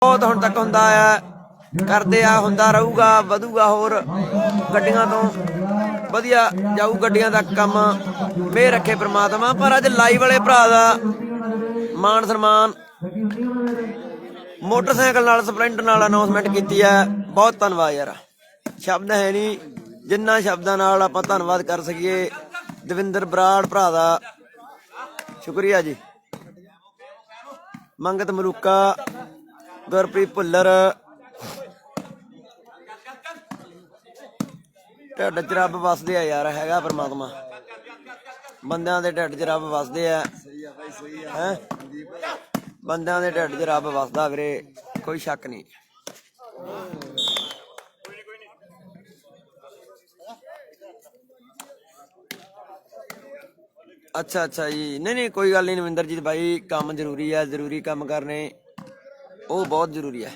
बहुत हुण तक हुंदा है करते आ हुंदा रहूगा वधूगा होर गड्डियां तो वधिया जाऊ गड्डियां दा कम मेहर रखे परमात्मा। पर अज लाइव वाले भरा दा मान सन्मान मोटरसाइकिल नाल स्पलेंडर नाल अनाउंसमेंट की है। बहुत धन्नवाद यार, शब्द है नहीं जिन्ना शब्दां नाल आपां धन्नवाद कर सकीए। दविंदर बराड़ भरा दा शुक्रिया जी। मंगत मलूका, गुरप्रीत भुल्लर, ढिड च रब वसदे आ यार, हैगा परमात्मा बंदियां दे ढिड च रब वसदे आ, बंदियां दे ढिड च रब वसदा वीरे, कोई शक नहीं। अच्छा अच्छा जी, नहीं नहीं कोई गल नहीं नविंदरजीत भाई, काम जरूरी है, जरूरी काम करने वो बहुत जरूरी है।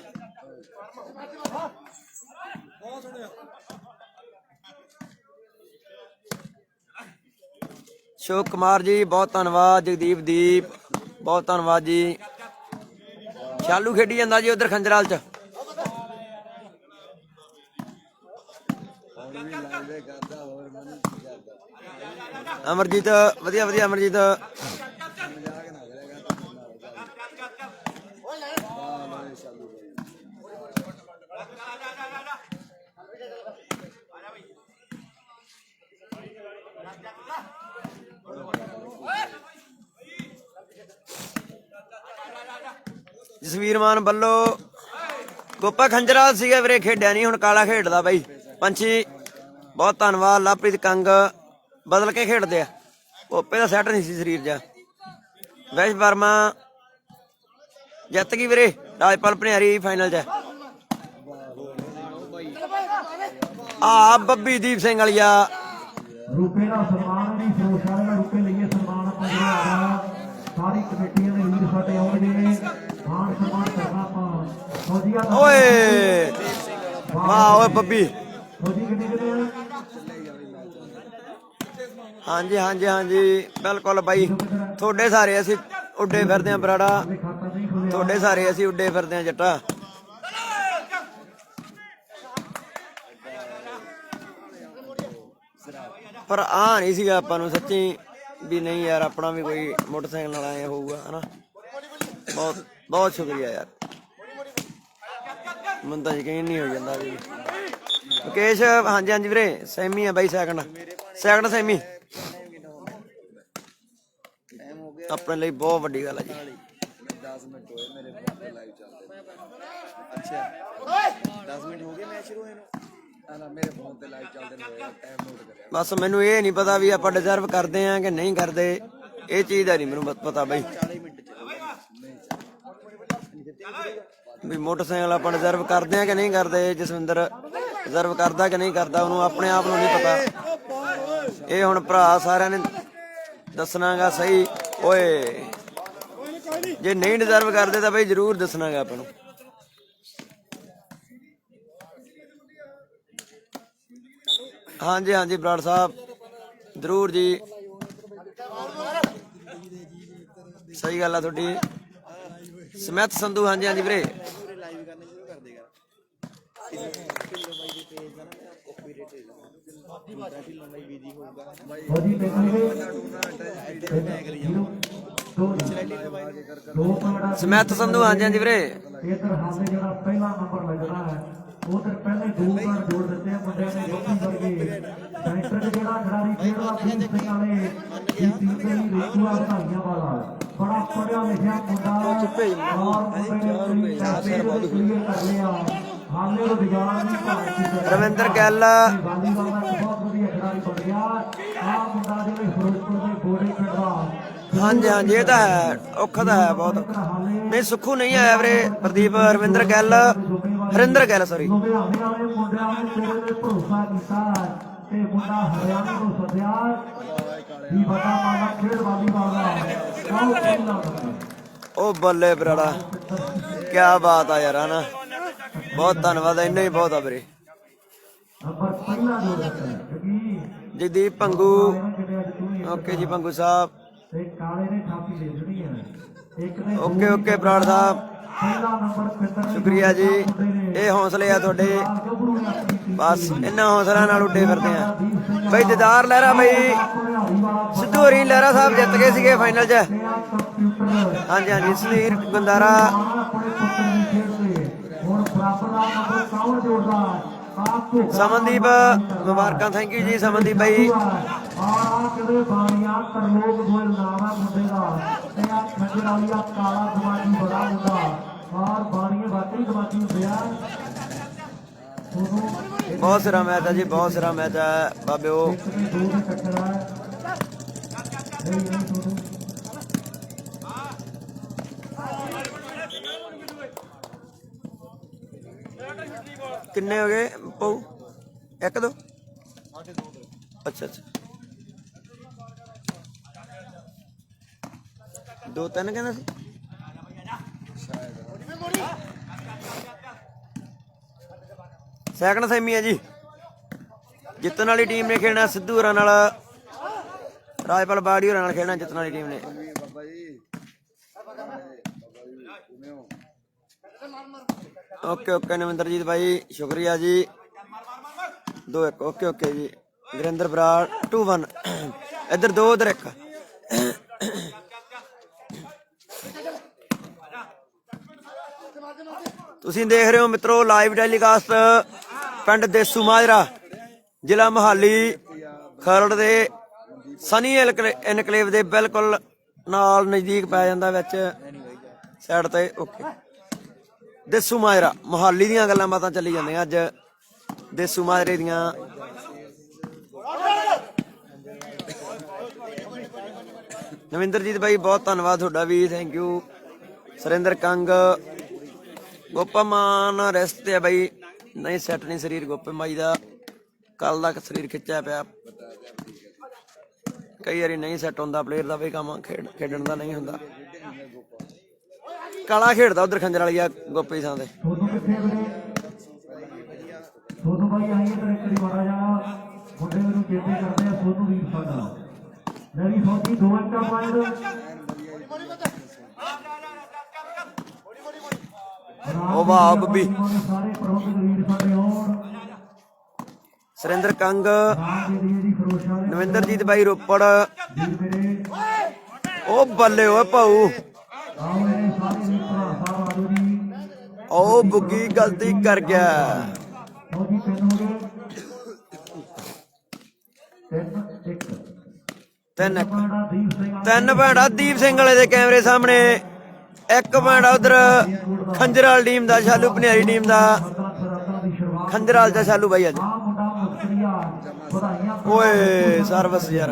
अशोक कुमार जी बहुत धन्नवाद, जगदीप दीप बहुत धन्नवाद जी। शालू खेडी जांदा जी उधर खंजराल च। अमरजीत वधिया वधिया अमरजीत। जसवीर मान बल्लो गोपा खंजराल सीगा वीरे, खेडिया नहीं, हुण काला खेडदा बई। पंछी बहुत धन्नवाद। लवप्रीत कंग बदल के खेडदे आ, गोपे का सैट नहीं सी शरीर च। वैश वर्मा जित गई वीरे, राजपाल भनियारी फाइनल च। आ बब्बी दीप सिंह वालिया रूपे का सम्मान भी फिरोजशाह का रूपे लिए सम्मान सारी कमेटियां ने वीर साडे आउणगे मान सम्मान करना फौजिया ओए वाह ओए बब्बी। फौजी कितने कितने हाँ जी हाँ जी हाँ जी बिल्कुल बई, थोड़े सारे असी उड्डे फिरदे हैं बराड़ा, थोड़े सारे असी उड्डे फिरदे हैं जट्टा। पर आ नहीं सीगा आपां नूं सच्ची भी नहीं यार, अपना भी कोई मोटरसाइकिल नाल आया होऊगा है ना। बहुत बहुत शुक्रिया यार, मैं तो यकीन नहीं हो जाता भी। मुकेश हाँ जी हाँ जी वीरे, सैमी है बई, सैकंड सैकंड सैमी अपने लिए बहुत वड्डी गल है जी। 10 मिनट होए मेरे फोन पे लाइव चलदे। अच्छा 10 मिनट हो गए मैच शुरू होए ਨੂੰ? ना मेरे फोन पे लाइव चलदे होए टाइम नोट करिया। बस मैनू ये नहीं पता भी आप डिजर्व करते हैं कि नहीं करते, ये चीज़ का नहीं मैनू पता बई। 40 मिनट भी मोटरसाइकिल आप डिजर्व करते हैं कि नहीं करते, जसविंदर डिजर्व करता कि नहीं करता, उन्होंने अपने आप को नहीं पता। ये हुण भरा सारिਆਂ ने दसना गा सही। ओए जे नहीं डिजर्व करते तो बई जरूर दसना गा अपन। हाँ जी हाँ जी बराड़ साहब जरूर जी, सही गल है थोड़ी। समैथ संधू हाँ जी हाँ जी वीरे, लाइव करने शुरू कर देगा। ढिल्लो भाई के पेज ਦਾ ਨਾ ਕਾਪੀਰਾਈਟ ਹੋਊਗਾ, ढिल्लो भाई बिजी होਊਗਾ फौजी देखोगे ਸਮੈਥ ਸੰਧੂ हाँ जी हाँ जी वीरे। इधर हाले जरा पहला नंबर लगना है, उधर पहले 2 रन जोड़ देते हैं मुंडे ने गोपी वर्गे। सेंटर के जरा खिलाड़ी खेलवा दीप सिंह वाले की टीम के लिए रेखुआ ਵਧਾਈਆਂ वाला बड़ा पढ़िया लिखिया मुंडा और मुंडे ने क्लियर कर लिया। हाले रोजगार नहीं पाए रविंदर गैल वालीबाल ਦਾ बहुत ਵਧੀਆ खिलाड़ी बन गया। आ मुंडा जिਵੇਂ ਫਿਰੋਜ਼ਪੁਰ ਦੇ ਬੋੜੇ ਖੜਵਾ। हाँ जी हाँ जी ये तो है, औखा तो है बहुत। नहीं सुखू नहीं आया वीरे, प्रदीप रविंदर गैल हरिंदर गैल सॉरी। ਲੁਧਿਆਣੇ ਵਾਲੇ ਮੁੰਡਿਆਂ ਨੇ ਤੇਰੇ ਤੇ ਭਰੋਸਾ ਕੀਤਾ ਤੇ ਮੁੰਡਾ ਹਰਿਆਣਾ ਨੂੰ ਸੱਦਿਆ ਵੀ ਬਤਾ ਮਾਲਾ ਖੇਡ ਵਾਲੀਬਾਲ ਦਾ ਆਓ ਪਹਿਲਾ ओ बल्ले बराड़ा क्या बात है यार, है ना। बहुत धन्यवाद, इन्ना ही बहुत है वीरे। ਨੰਬਰ ਪਹਿਲਾ ਜੋ ਰੱਖਿਆ ਕਿਉਂਕਿ जगदीप भंगू ओके जी भंगू साहब ਤੇ ਕਾਲੇ ਨੇ ਥਾਪੀ ਲੈ ਜਣੀ ਹੈ ਇੱਕ ਨੇ ओके ओके बराड़ साहब। ਪਹਿਲਾ ਨੰਬਰ ਪਿੰਦਰ ਸ਼ੁਕਰੀਆ ਜੀ, ਇਹ ਹੌਸਲੇ ਆ ਤੁਹਾਡੇ, ਬਸ ਇਹਨਾਂ ਹੌਸਲਿਆਂ ਨਾਲ ਉੱਡੇ ਫਿਰਦੇ ਆ ਬਈ। ਦਿਦਾਰ ਲਹਿਰਾ ਬਈ, ਸਿੱਧੂ ਹਰੀ ਲਹਿਰਾ ਸਾਹਿਬ ਜਿੱਤ ਗਏ ਸੀਗੇ ਫਾਈਨਲ 'ਚ। ਹਾਂਜੀ ਹਾਂਜੀ, ਸੁਨੀਲ ਗੁੰਦਾਰਾ ਸਮਨਦੀਪ, ਮੁਬਾਰਕਾਂ, ਥੈਂਕ ਯੂ ਜੀ ਸਮਨਦੀਪ ਬਾਈ। ਬਹੁਤ ਸਿਰਾ ਮੈਚ ਹੈ ਜੀ, ਬਹੁਤ ਸਿਰਾ ਮੈਚ ਹੈ ਬਾਬਿਓ। ਕਿੰਨੇ ਹੋ ਗਏ ਪਊ? 1 2 ਅੱਛਾ ਅੱਛਾ, 2 3 ਕਹਿੰਦਾ ਸੀ। ਸੈਕਿੰਡ ਸੈਮੀ ਹੈ ਜੀ, ਜਿੱਤਣ ਵਾਲੀ ਟੀਮ ਨੇ ਖੇਡਣਾ ਸਿੱਧੂ ਹੋਰਾਂ ਨਾਲ, ਰਾਜਪਾਲ ਬਾੜੀ ਹੋਰਾਂ ਨਾਲ ਖੇਡਣਾ ਜਿੱਤਣ ਵਾਲੀ ਟੀਮ ਨੇ। ਬਾਬਾ ਜੀ ਓਕੇ ਓਕੇ ਨਵਿੰਦਰਜੀਤ ਭਾਈ, ਸ਼ੁਕਰੀਆ ਜੀ। 2-1 ਓਕੇ ਓਕੇ ਜੀ। ਗੁਰਿੰਦਰ ਬਰਾੜ 2-1, ਇੱਧਰ 2 ਉੱਧਰ 1। ਤੁਸੀਂ ਦੇਖ ਰਹੇ ਹੋ ਮਿੱਤਰੋ ਲਾਈਵ ਟੈਲੀਕਾਸਟ ਪਿੰਡ ਦੇਸੂ ਮਾਜਰਾ, ਜ਼ਿਲ੍ਹਾ ਮੋਹਾਲੀ, ਖਰੜ ਦੇ ਸਨੀ ਐਨਕਲੇਵ ਦੇ ਬਿਲਕੁਲ ਨਾਲ ਨਜ਼ਦੀਕ ਪੈ ਜਾਂਦਾ ਵਿੱਚ ਸਾਈਡ ਤੇ। ਓਕੇ, ਦੇਸੂ ਮਾਜਰਾ ਮੋਹਾਲੀ ਦੀਆਂ ਗੱਲਾਂ ਬਾਤਾਂ ਚੱਲੀ ਜਾਂਦੀਆਂ ਅੱਜ ਦੇਸੂ ਮਾਜਰੇ ਦੀਆਂ। ਨਵਿੰਦਰਜੀਤ ਭਾਈ ਬਹੁਤ ਧੰਨਵਾਦ ਤੁਹਾਡਾ ਵੀ, thank you. Surinder Kang, Gopa Maan rest ਤੇ ਆ ਬਾਈ, ਨਹੀਂ ਸੈੱਟ ਨਹੀਂ ਸਰੀਰ ਗੋਪੇ ਮਾਈ ਦਾ, ਕੱਲ ਦਾ ਸਰੀਰ ਖਿੱਚਿਆ ਪਿਆ, ਕਈ ਵਾਰੀ ਨਹੀਂ ਸੈੱਟ ਹੁੰਦਾ ਪਲੇਅਰ ਦਾ ਬਈ, ਕੰਮ ਖੇਡਣ ਦਾ ਨਹੀਂ ਹੁੰਦਾ। ਕਾਲਾ ਖੇਡਦਾ ਉਧਰ ਖੰਜਰ ਵਾਲੀ ਆ ਗੋਪੇ ਥਾਂ ਤੇ। ਸੋਨੂ ਭਾਈ ਆਈਏ ਤਾਂ ਇੱਕ ਵਾਰੀ ਮਾੜਾ ਜਾ ਮੁੰਡੇ ਨੂੰ ਚੇਤੇ ਕਰਦੇ ਆ, ਸੋਨੂ ਵੀਰ ਸਾਡਾ ਮੇਰੀ ਸੋਚੀ 2 ਅੰਕਾਂ ਪਾਇਦ। ਉਹ ਵਾਹ ਬੱਬੀ, ਸਾਰੇ ਪ੍ਰਬੰਧਕ ਵੀਰ ਸਾਡੇ ਹੋਣ। ਸੁਰਿੰਦਰ ਕੰਗ, ਨਵਿੰਦਰਜੀਤ ਬਾਈ ਰੋਪੜ, ਉਹ ਬੱਲੇ ਓਏ ਭਾਊ, ਉਹ ਬੁੱਗੀ ਗਲਤੀ ਕਰ ਗਿਆ। 3 ਪੁਆਇੰਟ ਦੀਪ ਸਿੰਘ ਵਾਲੇ ਦੇ ਕੈਮਰੇ ਸਾਹਮਣੇ, 1 ਪੁਆਇੰਟ ਉਧਰ ਖੰਜਰਾਲ ਟੀਮ ਦਾ, ਸ਼ਾਲੂ ਭਨਿਆਰੀ ਟੀਮ ਦਾ। ਖੰਜਰਾਲ ਦਾ ਸ਼ਾਲੂ ਬਾਈ ਅੱਜ ਓਏ ਸਰਵਿਸ ਯਾਰ।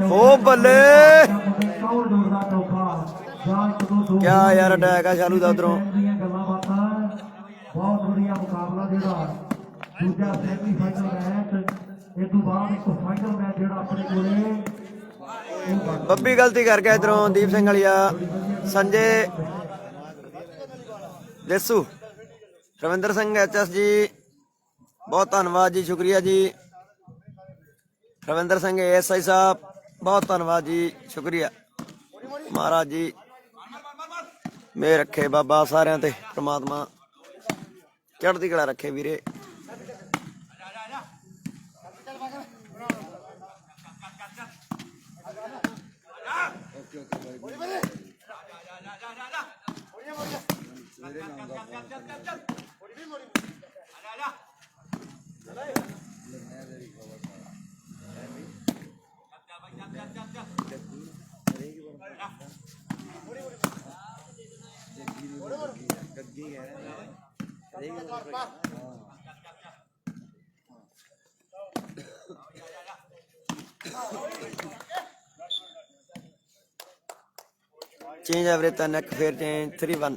ਉਹ ਬੱਲੇ, ਕਿਆ ਯਾਰ ਅਟੈਕ ਆ ਸ਼ਾਲੂ ਦਾ ਉਧਰੋਂ। ਬਹੁਤ ਵਧੀਆ ਮੁਕਾਬਲਾ ਜਿਹੜਾ ਦੂਜਾ ਸੈਮੀ ਫਾਈਨਲ ਮੈਚ, ਇਹ ਤੋਂ ਬਾਅਦ ਇੱਕ ਫਾਈਨਲ ਮੈਚ ਜਿਹੜਾ ਆਪਣੇ ਕੋਲੇ। ਬੱਬੀ ਗਲਤੀ ਕਰ ਗਿਆ ਇਧਰੋਂ ਦੀਪ ਸਿੰਘ ਵਾਲੀਆ। ਸੰਜੇ ਦੇਸੂ, ਰਵਿੰਦਰ ਸਿੰਘ ਐਚਐਸ ਜੀ ਬਹੁਤ ਧੰਨਵਾਦ ਜੀ, ਸ਼ੁਕਰੀਆ ਜੀ। ਰਵਿੰਦਰ ਸਿੰਘ ਐਸਆਈ ਸਾਹਿਬ ਬਹੁਤ ਧੰਨਵਾਦ ਜੀ, ਸ਼ੁਕਰੀਆ। ਮਹਾਰਾਜ ਜੀ ਮੇਰ ਰੱਖੇ ਬਾਬਾ ਸਾਰਿਆਂ ਤੇ, ਪ੍ਰਮਾਤਮਾ ਚੜ੍ਹਦੀ ਕਲਾ ਰੱਖੇ ਵੀਰੇ। चेंज एवरेज था नेक फिर चेंज 3-1।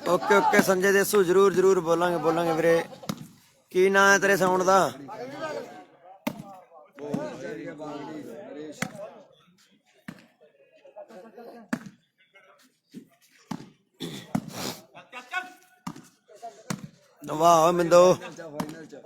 ओके ओके संजय देसू जरूर जरूर बोलांगे बोलांगे वीरे। की ना है तेरे साउंड दा? ਵਾਹ ਓਏ ਮਿੰਦੋ। ਫਾਈਨਲ ਚ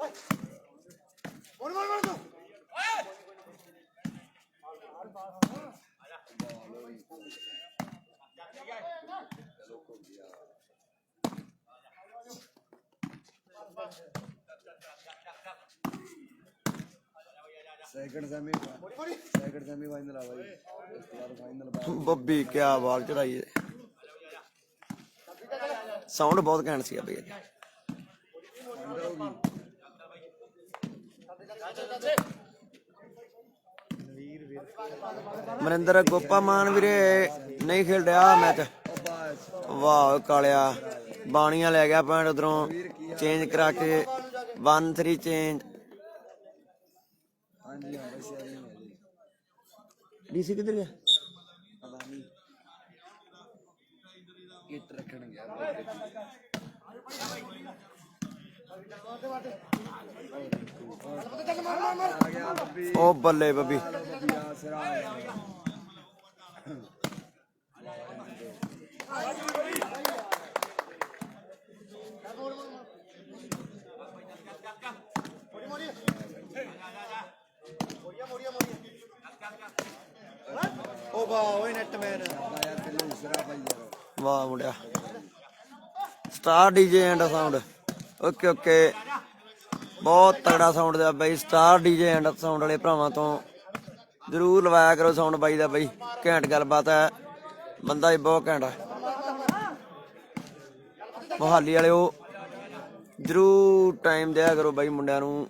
ਸੈਕਿੰਡ ਸੈਮੀ ਫਾਈਨਲ ਆ ਬਾਈ। ਇਸ ਤੋਂ ਬਾਅਦ ਫਾਈਨਲ ਬੱਬੀ ਕਿਆ ਬਾਲ ਚੜਾਈ ਸਾਊਂਡ ਬਹੁਤ ਘੈਂਟ ਸੀ ਬਈ। ਮਨਿੰਦਰ ਗੋਪਾ ਮਾਨ ਵੀਰੇ ਨਹੀਂ ਖੇਡ ਰਿਹਾ ਮੈਚ। ਵਾਹ ਕਾਲਿਆ ਬਾਣੀਆਂ ਲੈ ਗਿਆ ਪੁਆਇੰਟ ਉਧਰੋਂ ਚੇਂਜ ਕਰਾ ਕੇ 1-3 ਚੇਂਜ। ਹਾਂਜੀ ਹਾਂ ਬਸ ਯਾਰ ਡੀਸੀ ਕਿੱਧਰ ਗਿਆ? ਪਤਾ ਨਹੀਂ ਕਿੱਟ ਰੱਖਣ ਗਿਆ। ਆ ਗਿਆ ਬੱਬੀ। ਉਹ ਬੱਲੇ ਬੱਬੀ। ਬੱਬੀ ਆ ਸਿਰਾ ਉਹ ਵਾਹ ਓਏ ਨੈਟਮੈਨ ਯਾਰ ਕਿੱਲੂ ਸਿਰਾ ਭਾਈ ਯਾਰ। ਵਾਹ ਮੁੰਡਿਆ। Star DJ and sound okay okay ਬਹੁਤ ਤਗੜਾ ਸਾਊਂਡ ਦਾ ਬਾਈ। ਸਟਾਰ ਡੀਜੇ ਐਂਡ ਸਾਊਂਡ ਵਾਲੇ ਭਰਾਵਾਂ ਤੋਂ ਜ਼ਰੂਰ ਲਵਾਇਆ ਕਰੋ ਸਾਊਂਡ ਬਾਈ ਦਾ ਬਾਈ। ਘੈਂਟ ਗੱਲਬਾਤ ਹੈ ਬੰਦਾ ਹੀ ਬਹੁਤ ਘੈਂਟ ਆ। ਮੋਹਾਲੀ ਵਾਲਿਓ ਜ਼ਰੂਰ ਟਾਈਮ ਦਿਆ ਕਰੋ ਬਾਈ ਮੁੰਡਿਆਂ ਨੂੰ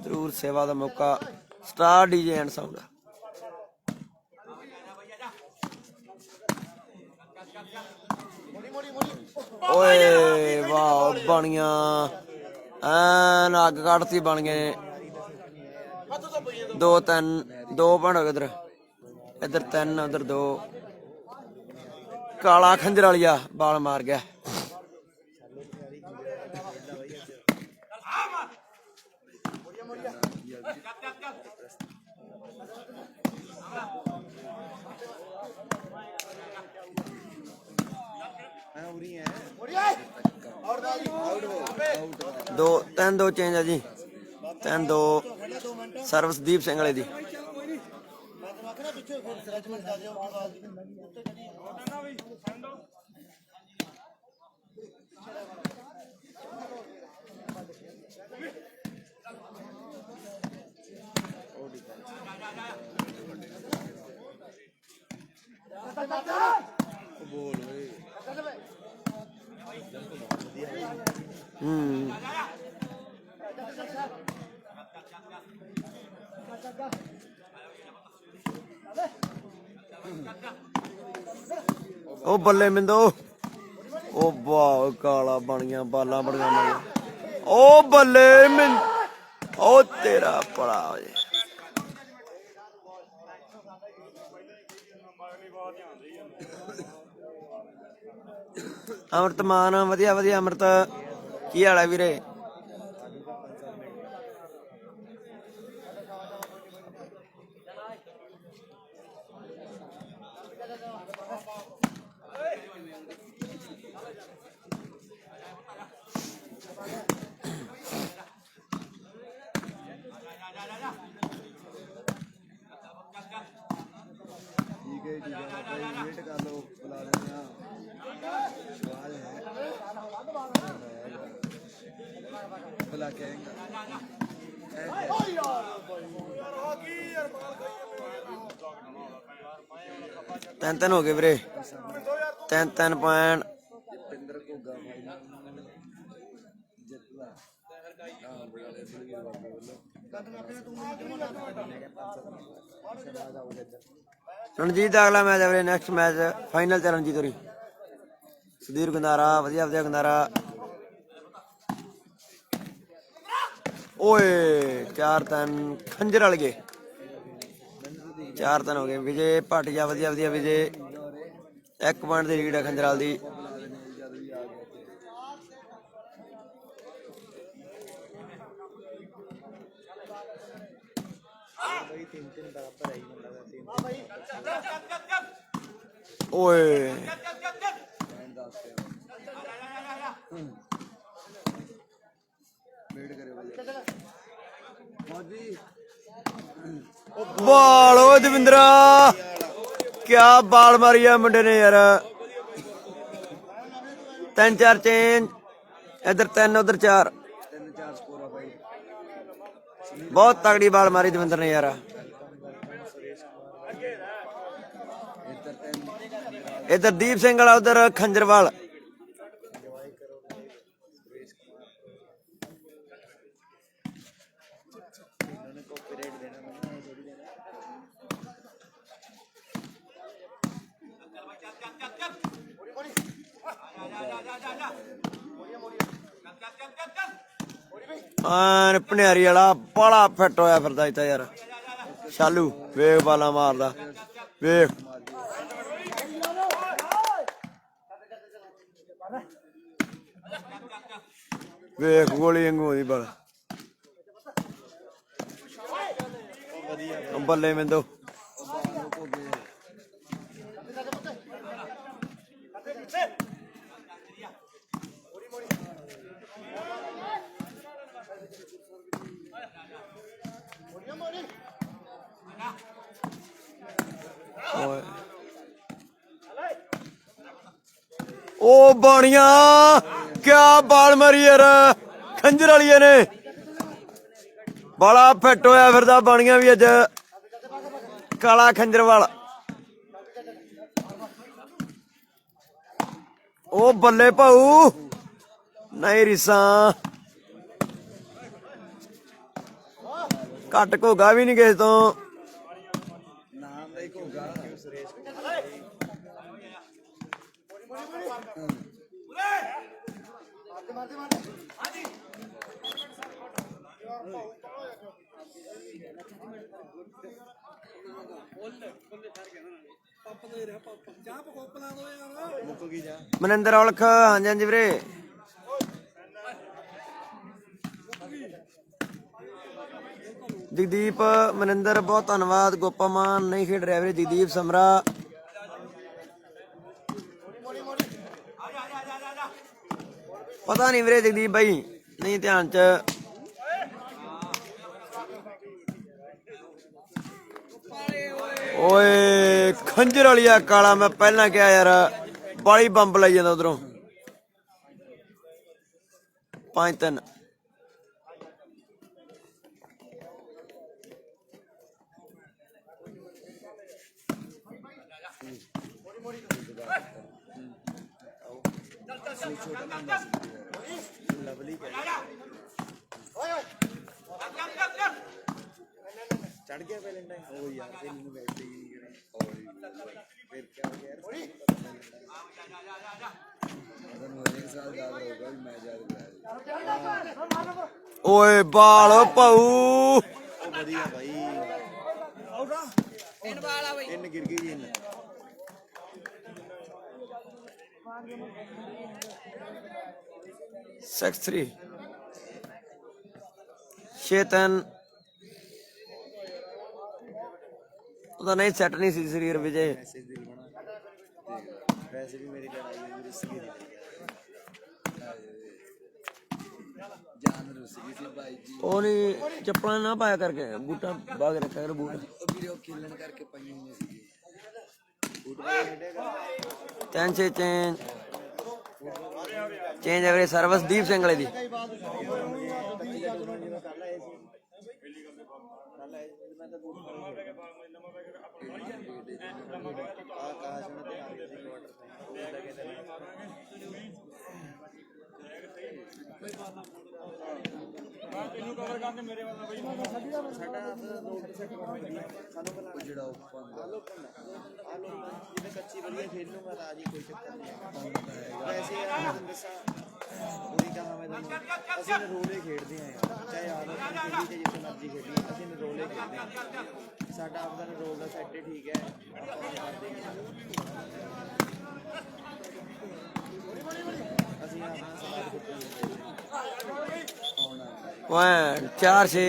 ਜ਼ਰੂਰ ਸੇਵਾ ਦਾ ਮੌਕਾ। ਸਟਾਰ ਡੀਜੇ ਐਂਡ ਸਾਊਂਡ ਓਏ ਵਾਹ ਬਣੀਆਂ ਐਨ ਅੱਗ ਕੱਢਤੀ ਬਣ ਗਏ 2-3 2 ਬਣ ਗਏ ਇੱਧਰ 3 ਉਧਰ 2। ਕਾਲਾ ਖੰਜਰ ਵਾਲੀਆ ਬਾਲ ਮਾਰ ਗਿਆ। ਦੋ 3-2 ਚੇਂਜ ਆ ਜੀ। 3-2 ਸਰਵਸਦੀਪ ਸਿੰਘ ਵਾਲੇ ਦੀ। ਉਹ ਬੱਲੇ ਮਿੰਦੋ। ਉਹ ਵਾਹ ਕਾਲਾ ਬਣੀਆਂ ਬਾਲਾਂ ਬੜੀਆਂ ਮਾਰੀਆਂ। ਉਹ ਬੱਲੇ ਮਿੰਦ ਉਹ ਤੇਰਾ ਭਲਾ ਹੋ ਜੇ। ਅਮਰਤ ਮਾਨ ਵਧੀਆ ਵਧੀਆ। ਅਮਰਤ ਕੀ ਹਾਲ ਹੈ ਵੀਰੇ? ਵੇਟ ਕਰ ਲਓ ਬੁਲਾ ਲੈਂਦੇ ਆ। ਸਵਾਲ ਹੈ ਬੁਲਾ ਕੇ ਆਏਗਾ। 3-3 ਹੋ ਗਏ ਵੀਰੇ। 3-3 ਪੁਆਇੰਟ। ਪਿੰਦਰ ਘੋਗਾ ਜਿੱਤਦਾ ਰਣਜੀਤ ਦਾ ਅਗਲਾ ਮੈਚ ਆ ਵੀਰੇ। ਨੈਕਸਟ ਮੈਚ ਫਾਈਨਲ ਚ ਰਣਜੀਤ ਹੋਰੀ ਸੁਧੀਰ ਗੰਦਾਰਾ ਵਧੀਆ ਵਧੀਆ ਗੰਦਾਰਾ। ਓਏ 4-3 ਖੰਜਰ ਵਾਲ ਗਏ। 4-3 ਹੋ ਗਏ। ਵਿਜੇ ਭਾਟੀਆ ਵਧੀਆ ਵਧੀਆ ਵਿਜੇ 1 ਪੁਆਇੰਟ ਦੀ ਲੀਡ ਹੈ ਖੰਜਰਾਲ ਦੀ। ਓਏ ਬਾਲ ਓ ਦਵਿੰਦਰਾ ਕਿਆ ਬਾਲ ਮਾਰੀ ਆ ਮੁੰਡੇ ਨੇ ਯਾਰ 3-4 ਚੇਂਜ इधर 3 उधर 4 3-4 ਸਕੋਰ ਆ ਬਾਈ बहुत तगड़ी बाल मारी दविंदर ने यार इधर दीप सिंह वाला उधर खंजरवाल भनियारी वाला बड़ा फिट होया फिरदा इत्थे यार शालू वेख बाला मारदा वेख वेख गोली वांगू दी बल बल्ले मिंदो ओ बाणिया क्या बाल मारी यार खंजर वाली ने बड़ा फिट होया फिरदा बाणिया भी अज काला खंजर वाला ओ बल्ले भाऊ नहीं रिसा घट घोगा भी नहीं किसी तो मनिंदर औलख हाँ जी हाँ जी वीरे जगदीप मनिंदर बहुत धन्यवाद गोपा मान नहीं खेड रहा वीरे जगदीप समरा पता नहीं वीरे जगदीप भाई नहीं ध्यान च ओए खंजर वाली काला मैं पहला क्या यार बाली बंब लाई जाता उधरों 5-3 चढ़ गया वैलेंटाइन ओ यार फिर नहीं बैठ ही और फिर क्या हो गया यार मेरे साथ याद होगा भी मैं याद ओए बाल भाऊ बढ़िया भाई इन बाल भाई इन गिर गई इन 6-3 6-3 ਉਹਦਾ ਨਹੀਂ ਸੈੱਟ ਨਹੀਂ ਸੀ ਸਰੀਰ ਵਿਜੇ वैसे भी मेरी लड़ाई रुसी जान रुसी थी भाई जी ਉਹ ਨਹੀਂ ਚੱਪਲਾਂ ਨਾ ਪਾਇਆ ਕਰਕੇ ਬੂਟਾ ਬਾਗ ਰੱਖਿਆ ਕਰ ਬੂਟ वीडियो खेलने करके पाई हुई सी फुटबॉल खेलेगा 3-6 ਚੇਂਜ ਹੈ ਵੀਰੇ ਸਰਵਿਸ ਦੀਪ ਸਿੰਘ ਵਾਲੇ ਦੀ कच्ची बढ़िया खेल लूंगा तो आज ही कोई चक्कर नहीं वैसे यार पूरी कहा मैं असं रोले खेडते हैं चाहे आदत खेली चाहे जिस मर्जी खेली असं रोले खेलते हैं साडा आपका रोल का सैट ठीक है असं अपना समाज 4-6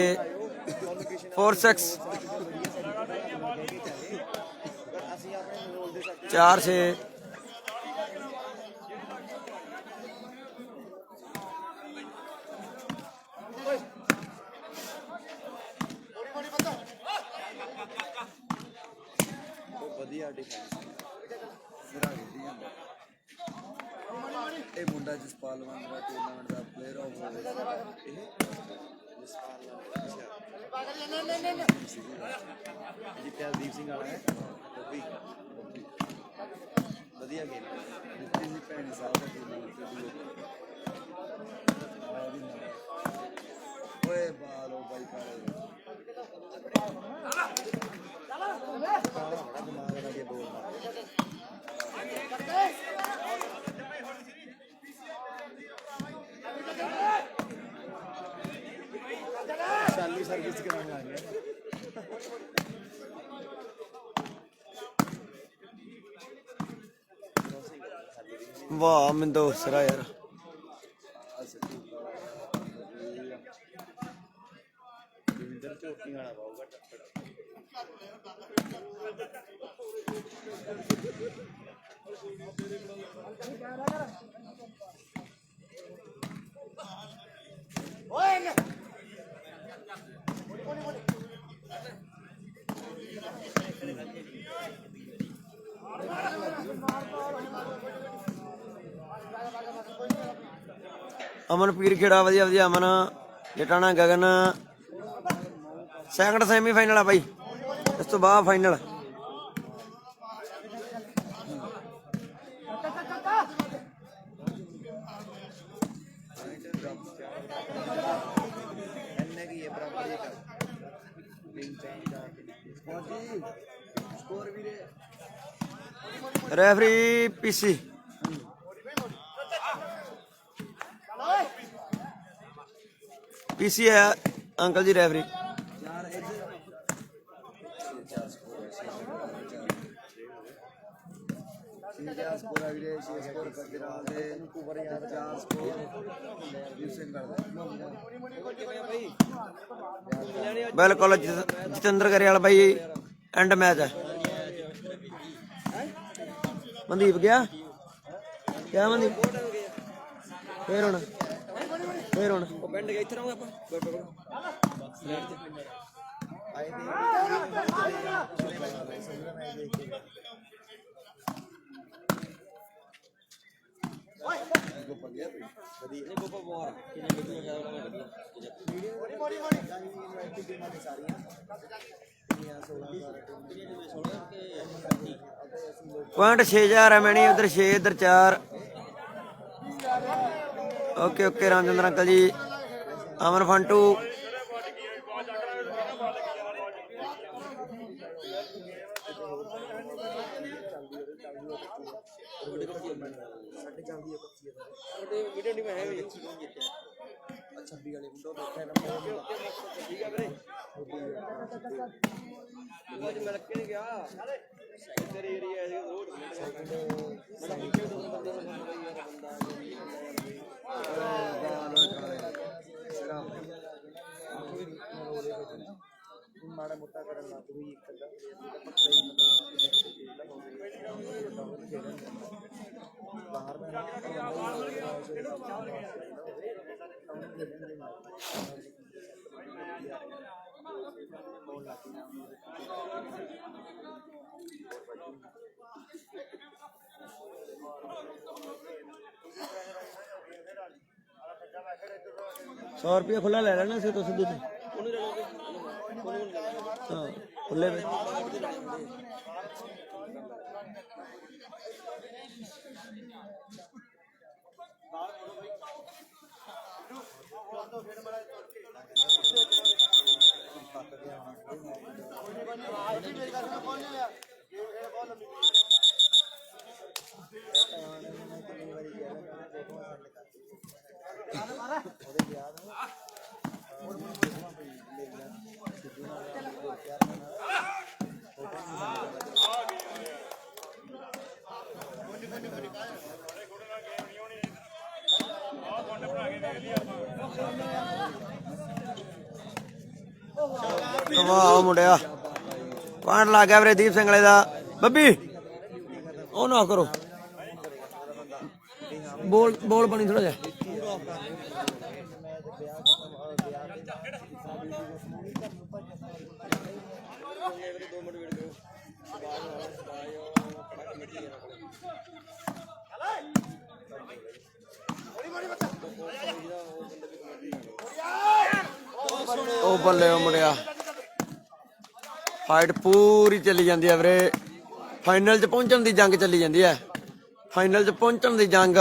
4-6 4-6 4 ਵਧੀਆ ਡਿਫੈਂਸ ਸਿਰਾ ਖੇਡੀ ਜਾਂਦਾ ਇਹ ਮੁੰਡਾ ਜਸਪਾਲ ਵਾਂਗਰਾ ਟੂਰਨਾਮੈਂਟ ਦਾ ਪਲੇਅਰ ਆਫ ਜਿੱਤਿਆ ਦੀਪ ਸਿੰਘ ਵਾਲਾ ਹੈ ਉਹ ਵੀ ਵਧੀਆ ਖੇਡ ਦਿੱਤੀ ਸੀ ਭੈਣੀ ਸਾਹਿਬ ਦਾ ਟੂਰਨਾਮੈਂਟ ਓਏ ਬਾਲੋ ਬਾਈ ਕਾਲੇ ਬੜਾ ਦਿਮਾਗ ਲਗਾ ਕੇ ਬੋਲ ਚਾਲੀ ਸਰਵਿਸ ਕਰਾਉਣ ਲੱਗ ਗਿਆ ਵਾਹ ਮਿੰਦੋ ਸਿਰਾ ਯਾਰ ਦਵਿੰਦਰ ਝੋਟੀ ਵਾਲਾ ਪਾਊਗਾ ਟੱਪੜ ਅਮਨ ਪੀਰ ਖੇੜਾ ਵਧੀਆ ਵਧੀਆ ਅਮਨ ਜਟਾਣਾ ਗਗਨ ਸੈਕੰਡ ਸੈਮੀਫਾਈਨਲ ਆ ਬਾਈ ਇਸ ਤੋਂ ਬਾਅਦ ਫਾਈਨਲ ਇੰਨੇ ਕੀ ਹੈ ਬਰਾਬਰ ਹੀ ਕਰ ਤਿੰਨ ਚਾਰ ਪਹੁੰਚੀ ਸਕੋਰ ਵੀਰੇ ਰੈਫਰੀ ਪੀਸੀ ਪੀਸੀ ਹੈ ਅੰਕਲ ਜੀ ਰੈਫਰੀ ਚਾਰ ਇੱਧਰ ਚਾਰ ਸਕੋਰ ਚਾਰ ਸਕੋਰ ਆ ਵੀਰੇ 6 ਸਕੋਰ ਕਰਦੇ ਰਹੇ ਉੱਪਰ ਯਾਰ 4 ਸਕੋਰ ਦੀਪ ਸਿੰਘ ਕਰਦਾ ਬਿਲਕੁਲ ਜਤਿੰਦਰ ਗਰੇਵਾਲ ਬਾਈ ਐਂਡ ਮੈਚ ਹੈ ਮਨਦੀਪ ਗਿਆ ਕਿਆ ਮਨਦੀਪ ਫੇਰ ਹੁਣ ਉਹ ਪਿੰਡ ਗਿਆ ਇੱਥੇ ਰਹੋਗੇ ਆਪਾਂ ਆਏ ਗੋਪਾ ਗਿਆ ਵਧੀਆ ਨਹੀਂ ਗੋਪਾ ਬੋਰ ਕਿੰਨੇ ਵੀਡੀਓ ਸਾਰੀਆਂ 0.6000 ਹੈ ਮੈਣੀ ਉਧਰ 6 ਇਧਰ 4 ਓਕੇ ਓਕੇ ਰਾਮਚੰਦਰ ਅੰਕਲ ਜੀ ਅਮਨ ਫੰਟੂ ਵੀਡੀਓ ਨਹੀਂ ਮੈਂ ਵੀ ਅੱਛੀ ਨਹੀਂ ਜਿੱਤਿਆ 26 ਵਾਲੇ ਮੁੰਡਾ ਬੈਠਾ ਨੰਬਰ ਠੀਕ ਹੈ ਵੀਰੇ ਅੱਜ ਮਿਲ ਕੇ ਨਹੀਂ ਗਿਆ ਇੱਧਰ ਏਰੀਆ ਹੈ ਰੋਡ ਮੈਂ ਪਿੱਛੇ ਦੋ ਬੰਦੇ ਦਾ ਯਾਰ ਬੰਦਾ ਮਾੜਾ ਮੋਟਾ ਕਰਨ ਲੱਗ ਪਈ ਇੱਕ ਅੱਧਾ ਪੱਕਾ ਹੀ ਬਾਹਰ ਦਾ ₹100 ਖੁੱਲਾ ਲੈ ਲੈਣਾ ਸੀ ਤੁਸੀਂ ਹਾਂ ਖੁੱਲੇ ਵਿੱਚ ਵਾਹ ਮੁੰਡਿਆ ਪੁਆਇੰਟ ਲੱਗ ਗਿਆ ਵੀਰੇ ਦੀਪ ਸਿੰਘ ਵਾਲੇ ਦਾ ਬੱਬੀ ਉਹ ਨਾ ਕਰੋ ਬੋਲ ਬਣੀ ਥੋੜਾ ਜਿਹਾ ਉਹ ਬੱਲੇ ਉਹ ਮੁੰਡਿਆ ਫਾਈਟ ਪੂਰੀ ਚੱਲੀ ਜਾਂਦੀ ਹੈ ਵੀਰੇ ਫਾਈਨਲ 'ਚ ਪਹੁੰਚਣ ਦੀ ਜੰਗ ਚੱਲੀ ਜਾਂਦੀ ਹੈ ਫਾਈਨਲ 'ਚ ਪਹੁੰਚਣ ਦੀ ਜੰਗ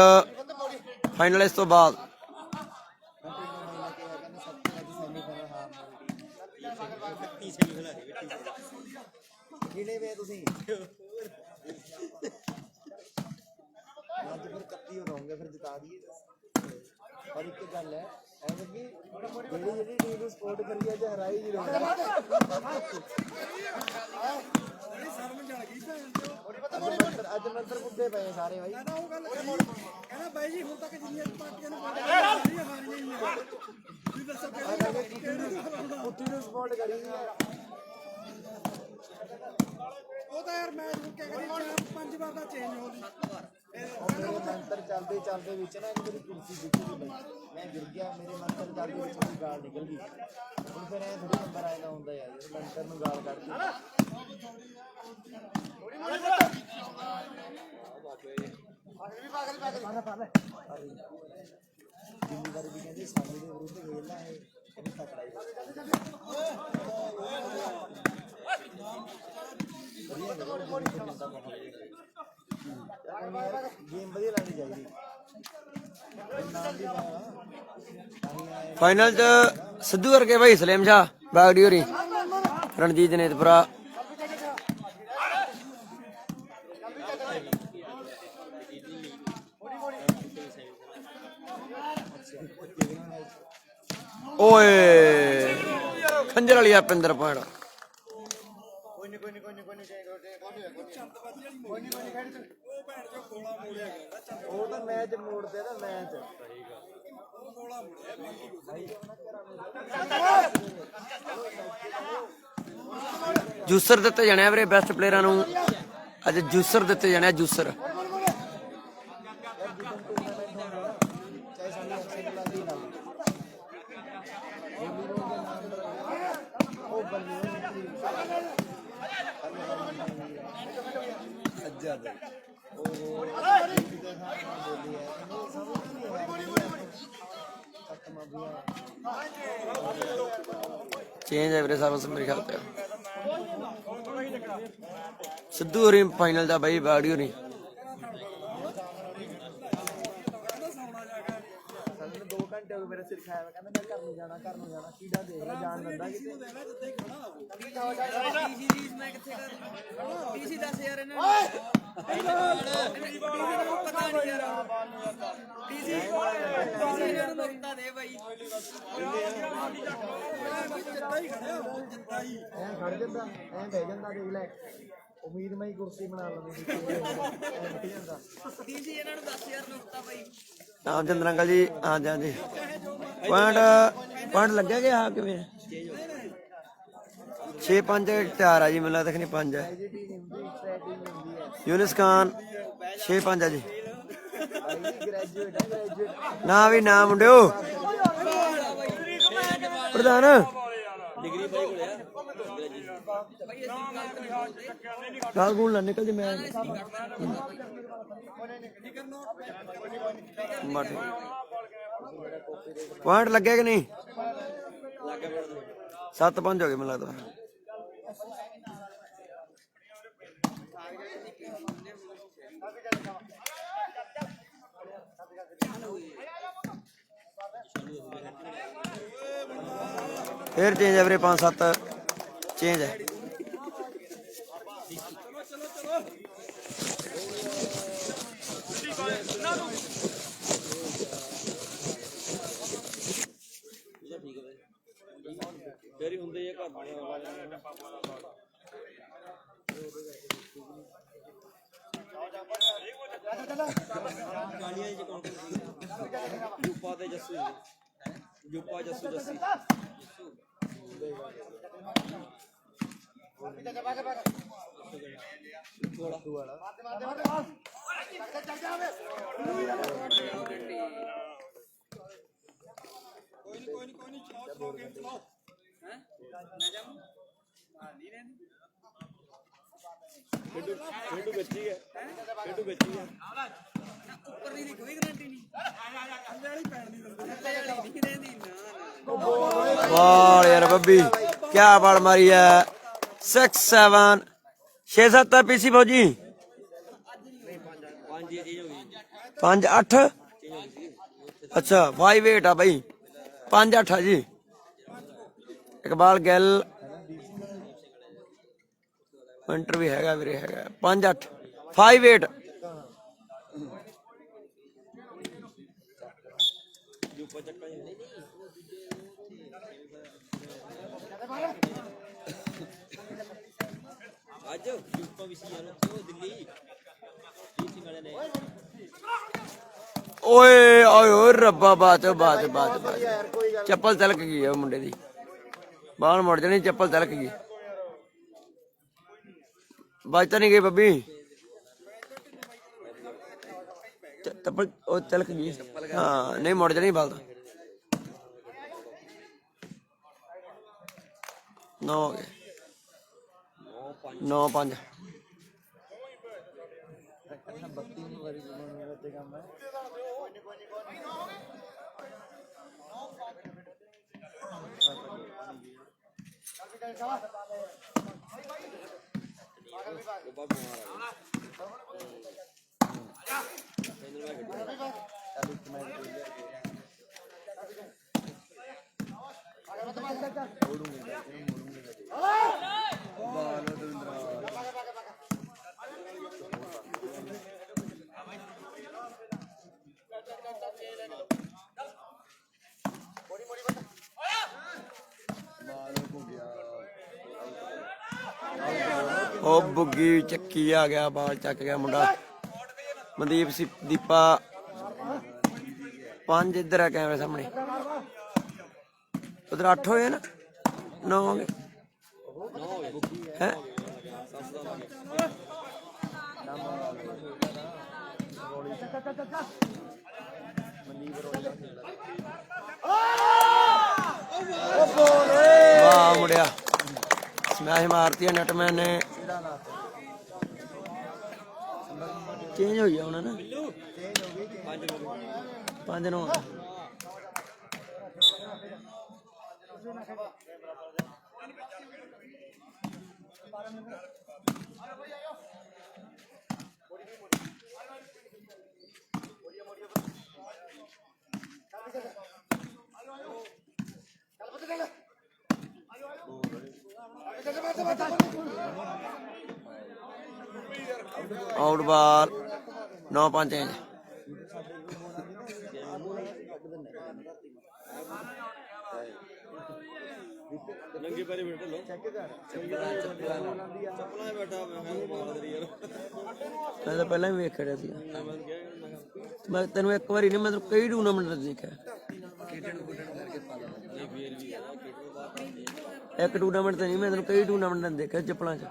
ਫਾਈਨਲ ਇਸ ਤੋਂ ਬਾਅਦ ਕਿਹੜੇ ਵੇ ਤੁਸੀਂ ਅੱਜ ਫਿਰ 31 ਹੋ ਰਹੋਗੇ ਫਿਰ ਜਿਤਾ ਦਈਏ ਪਰ ਇੱਕ ਗੱਲ ਹੈ ਐਵੇਂ ਕਿ ਜਿਹੜੀ ਟੀਮ ਨੂੰ ਸਪੋਰਟ ਕਰੀ ਅੱਜ ਹਰਾਈ ਨਹੀਂ ਰਹੋਗੇ ਅੱਜ ਮੰਤਰ ਪੁੱਗੇ ਪਏ ਸਾਰੇ ਬਾਈ ਕਹਿੰਦਾ ਬਾਈ ਜੀ ਹੁਣ ਤੱਕ ਜਿੰਨੀਆਂ ਪਾਰਟੀਆਂ ਨੂੰ ਪੁੱਟੀ ਨੂੰ ਸਪੋਰਟ ਕਰੀ ਉਹ ਤਾਂ ਯਾਰ ਮੈਚ ਮੁੱਕੇ ਕਰੀ 5 ਵਾਰ ਦਾ ਚੇਂਜ ਹੋ ਗਈ ਮੰਤਰ ਚੱਲਦੇ ਚੱਲਦੇ ਵਿੱਚ ਨਾ ਮੇਰੀ ਕੁਰਸੀ ਦਿੱਤੀ ਗਈ ਮੈਂ ਗਿਰ ਗਿਆ ਮੇਰੇ ਮੰਤਰ ਚੱਲਦੇ ਵਿੱਚ ਮੇਰੀ ਗਾਲ ਨਿਕਲ ਗਈ ਹੁਣ ਫਿਰ ਐ ਥੋੜੀ ਨੰਬਰ ਆਏਗਾ ਹੁੰਦਾ ਯਾਰ ਮੰਤਰ ਨੂੰ ਗਾਲ ਕੱਢਦੀ ਜਿੰਨੀ ਵਾਰ ਵੀ ਕਹਿੰਦੇ ਸਾਡੀ ਦੇ ਵਿਰੁੱਧ ਖੇਲਣਾ ਹੈ ਇਹਨੂੰ ਤਕੜਾ ਹੀ ਗੇਮ ਵਧੀਆ ਲੱਗਣੀ ਚਾਹੀਦੀ ਫਾਈਨਲ 'ਚ ਸਿੱਧੂ ਵਰਗੇ ਭਾਈ ਸਲੀਮ ਸ਼ਾਹ ਬਾਗੜੀ ਹੋਰੀ ਰਣਜੀਤ ਜਨੇਤਪੁਰਾ ਓਏ ਖੰਜਰ ਵਾਲੀ ਆਪਿੰਦਰ ਪਾੜ ਉਹ ਤਾਂ ਮੈਚ ਮੋੜਦੇ ਨਾ ਮੈਚ ਜੂਸਰ ਦਿੱਤੇ ਜਾਣੇ ਆ ਵੀਰੇ ਬੈਸਟ ਪਲੇਅਰਾਂ ਨੂੰ ਅੱਜ ਜੂਸਰ ਦਿੱਤੇ ਜਾਣੇ ਆ ਜੂਸਰ चेंज है मेरे सारों से मेरे ख्याल से सिद्धू हो रही फाइनल था भाई बाड़ी हो रही 2 ਘੰਟੇ ਹੋ ਗਏ ਮੇਰੇ ਸਿਰ ਖਾਇਆ ਕਹਿੰਦਾ ਮੈਂ ਘਰ ਨੂੰ ਜਾਣਾ ਕੀੜਾ ਦੇਖ ਲੈ ਜਾਣ ਦਿੰਦਾ ਕਿਤੇ ਪੀਸੀ ਮੈਂ ਕਿੱਥੇ ਕਰ ਪੀਸੀ ਦੱਸ ਯਾਰ ਇਹਨਾਂ ਨੂੰ ਪਤਾ ਨਹੀਂ ਯਾਰ ਪੀਸੀ ਇਹਨਾਂ ਨੂੰ ਮਰਦਾ ਦੇ ਬਾਈ ਜਿੱਤਾ ਹੀ ਖੜਿਆ ਜਿੱਤਾ ਹੀ ਐਂ ਖੜ ਜਾਂਦਾ ਐਂ ਬਹਿ ਜਾਂਦਾ ਦੇਖ ਲੈ ਉਮੀਦ ਮੈਂ ਹੀ ਕੁਰਸੀ ਬਣਾ ਲੈਂਦੀ ਜਾਂਦਾ ਪੀਸੀ ਇਹਨਾਂ ਨੂੰ ਦੱਸ ਯਾਰ ਨੁਕਤਾ ਬਾਈ रामचंद्र अंकल जी हाँ जी हाँ जी पॉइंट लगे गया हाँ किमें 6-5 तैयार है जी मैं लगता नहीं 5 है यूनिस खान 6-5 है जी ना भी ना मुंडे प्रधान गाल गूल ना निकल जी मैं पॉइंट लगे कि नहीं 7-5 हो गए मुझे लगता फिर चेंज है फिर 5-7 चेंज है ਡੇਰੀ ਹੁੰਦੇ ਇਹ ਘਰ ਗਾਲੀਆਂ ਚ ਕੌਣ ਜੁਪਾ ਤੇ ਜੱਸੂ ਜੁਪਾ ਜੱਸੂ ਜੱਸੀ ਕੋਈ ਨਹੀਂ ਚਲਾਓ ਗੇਮ ਚਲਾਓ ਹੈ ਮੈਂ ਜਾਵਾਂ ਨਹੀਂ ਰਹਿੰਦੀ ਖੇਡੂ ਬੱਚੀ ਹੈ ਖੇਡੂ ਬੱਚੀ ਹੈ ਉੱਪਰ ਦੀ ਕੋਈ ਗਾਰੰਟੀ ਨਹੀਂ ਅੰਦਰ ਵਾਲੀ ਪੈਣ ਦੀ ਦਿੰਦੇ ਅੰਦਰ ਵਾਲੀ ਨਹੀਂ ਰਹਿੰਦੀ ਨਾ ਵਾਹ ਯਾਰ ਬੱਬੀ ਕੀ ਬਾਲ ਮਾਰੀ ਹੈ 6 7 6 7 ਪੀਸੀ ਫੌਜੀ 5 8 ਅੱਛਾ 5 8 ਆ ਬਾਈ 5 8 ਆ ਜੀ ਇਕਬਾਲ ਗਿੱਲ ਇੰਟਰ ਵੀ ਹੈਗਾ ਵੀਰੇ ਹੈਗਾ 5 8 5 8 ਅੱਜ ਯੂਪਾ ਵੀ ਸੀ ਯਾਰ ਉਹ ਦਿੱਲੀ ਜੀਤ ਸਿੰਘ ਵਾਲੇ ਨੇ ਓਏ ਓਏ ਓਏ ਰੱਬਾ ਬਾਤ ਚੱਪਲ ਤਲਕ ਗਈ ਆ ਮੁੰਡੇ ਦੀ ਬਾਹਰ ਮੁੜ ਜਾਣੀ ਚੱਪਲ ਤਲਕ ਗਈ ਬਾਜ ਤਾਂ ਨਹੀਂ ਗਈ ਬੱਬੀ ਚੱਪਲ ਉਹ ਤਲਕ ਗਈ ਹਾਂ ਨਹੀਂ ਮੁੜ ਜਾਣੀ ਬਾਲ ਤਾਂ 9 ਹੋ ਗਏ 9 5 ਉਹ ਬੁੱਗੀ ਚੱਕੀ ਆ ਗਿਆ ਬਾਲ ਚੱਕ ਗਿਆ ਮੁੰਡਾ ਮਨਦੀਪ ਸੀ ਦੀਪਾ 5 ਇੱਧਰ ਆ ਕੈਮਰੇ ਸਾਹਮਣੇ ਉਧਰ 8 ਹੋਏ ਨਾ 9 ਹੋ ਗਏ ਹੈ ਵਾਹ ਮੁੰਡਿਆ ਸਮੈਸ਼ ਮਾਰਤੀ ਨੈਟਮੈਨ ਨੇ ਚੇਂਜ ਹੋ ਗਿਆ ਉਹਨਾਂ ਨਾ 5 9 आउट बॉल 9 5 इंच ਨੰਗੇ ਪੈਰੀ ਬੈਠ ਲੋ ਚੱਪਲਾਂ ਬੈਠਾ ਮੈਂ ਮਾਰ ਦੇ ਯਾਰ मैं तो पहले भी वेख रहा ਸੀ मैं तेन एक बार नहीं मतलब कई टूर्नामेंट देखा एक टूर्नामेंट तो नहीं मैं तेन कई टूर्नामेंट देखा चप्पलों च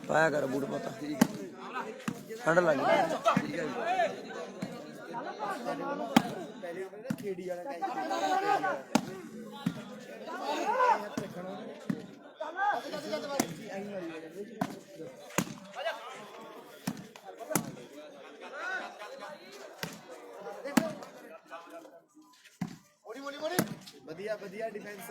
पाया कर बूट पता ठंड लग ਵਧੀਆ ਵਧੀਆ ਡਿਫੈਂਸ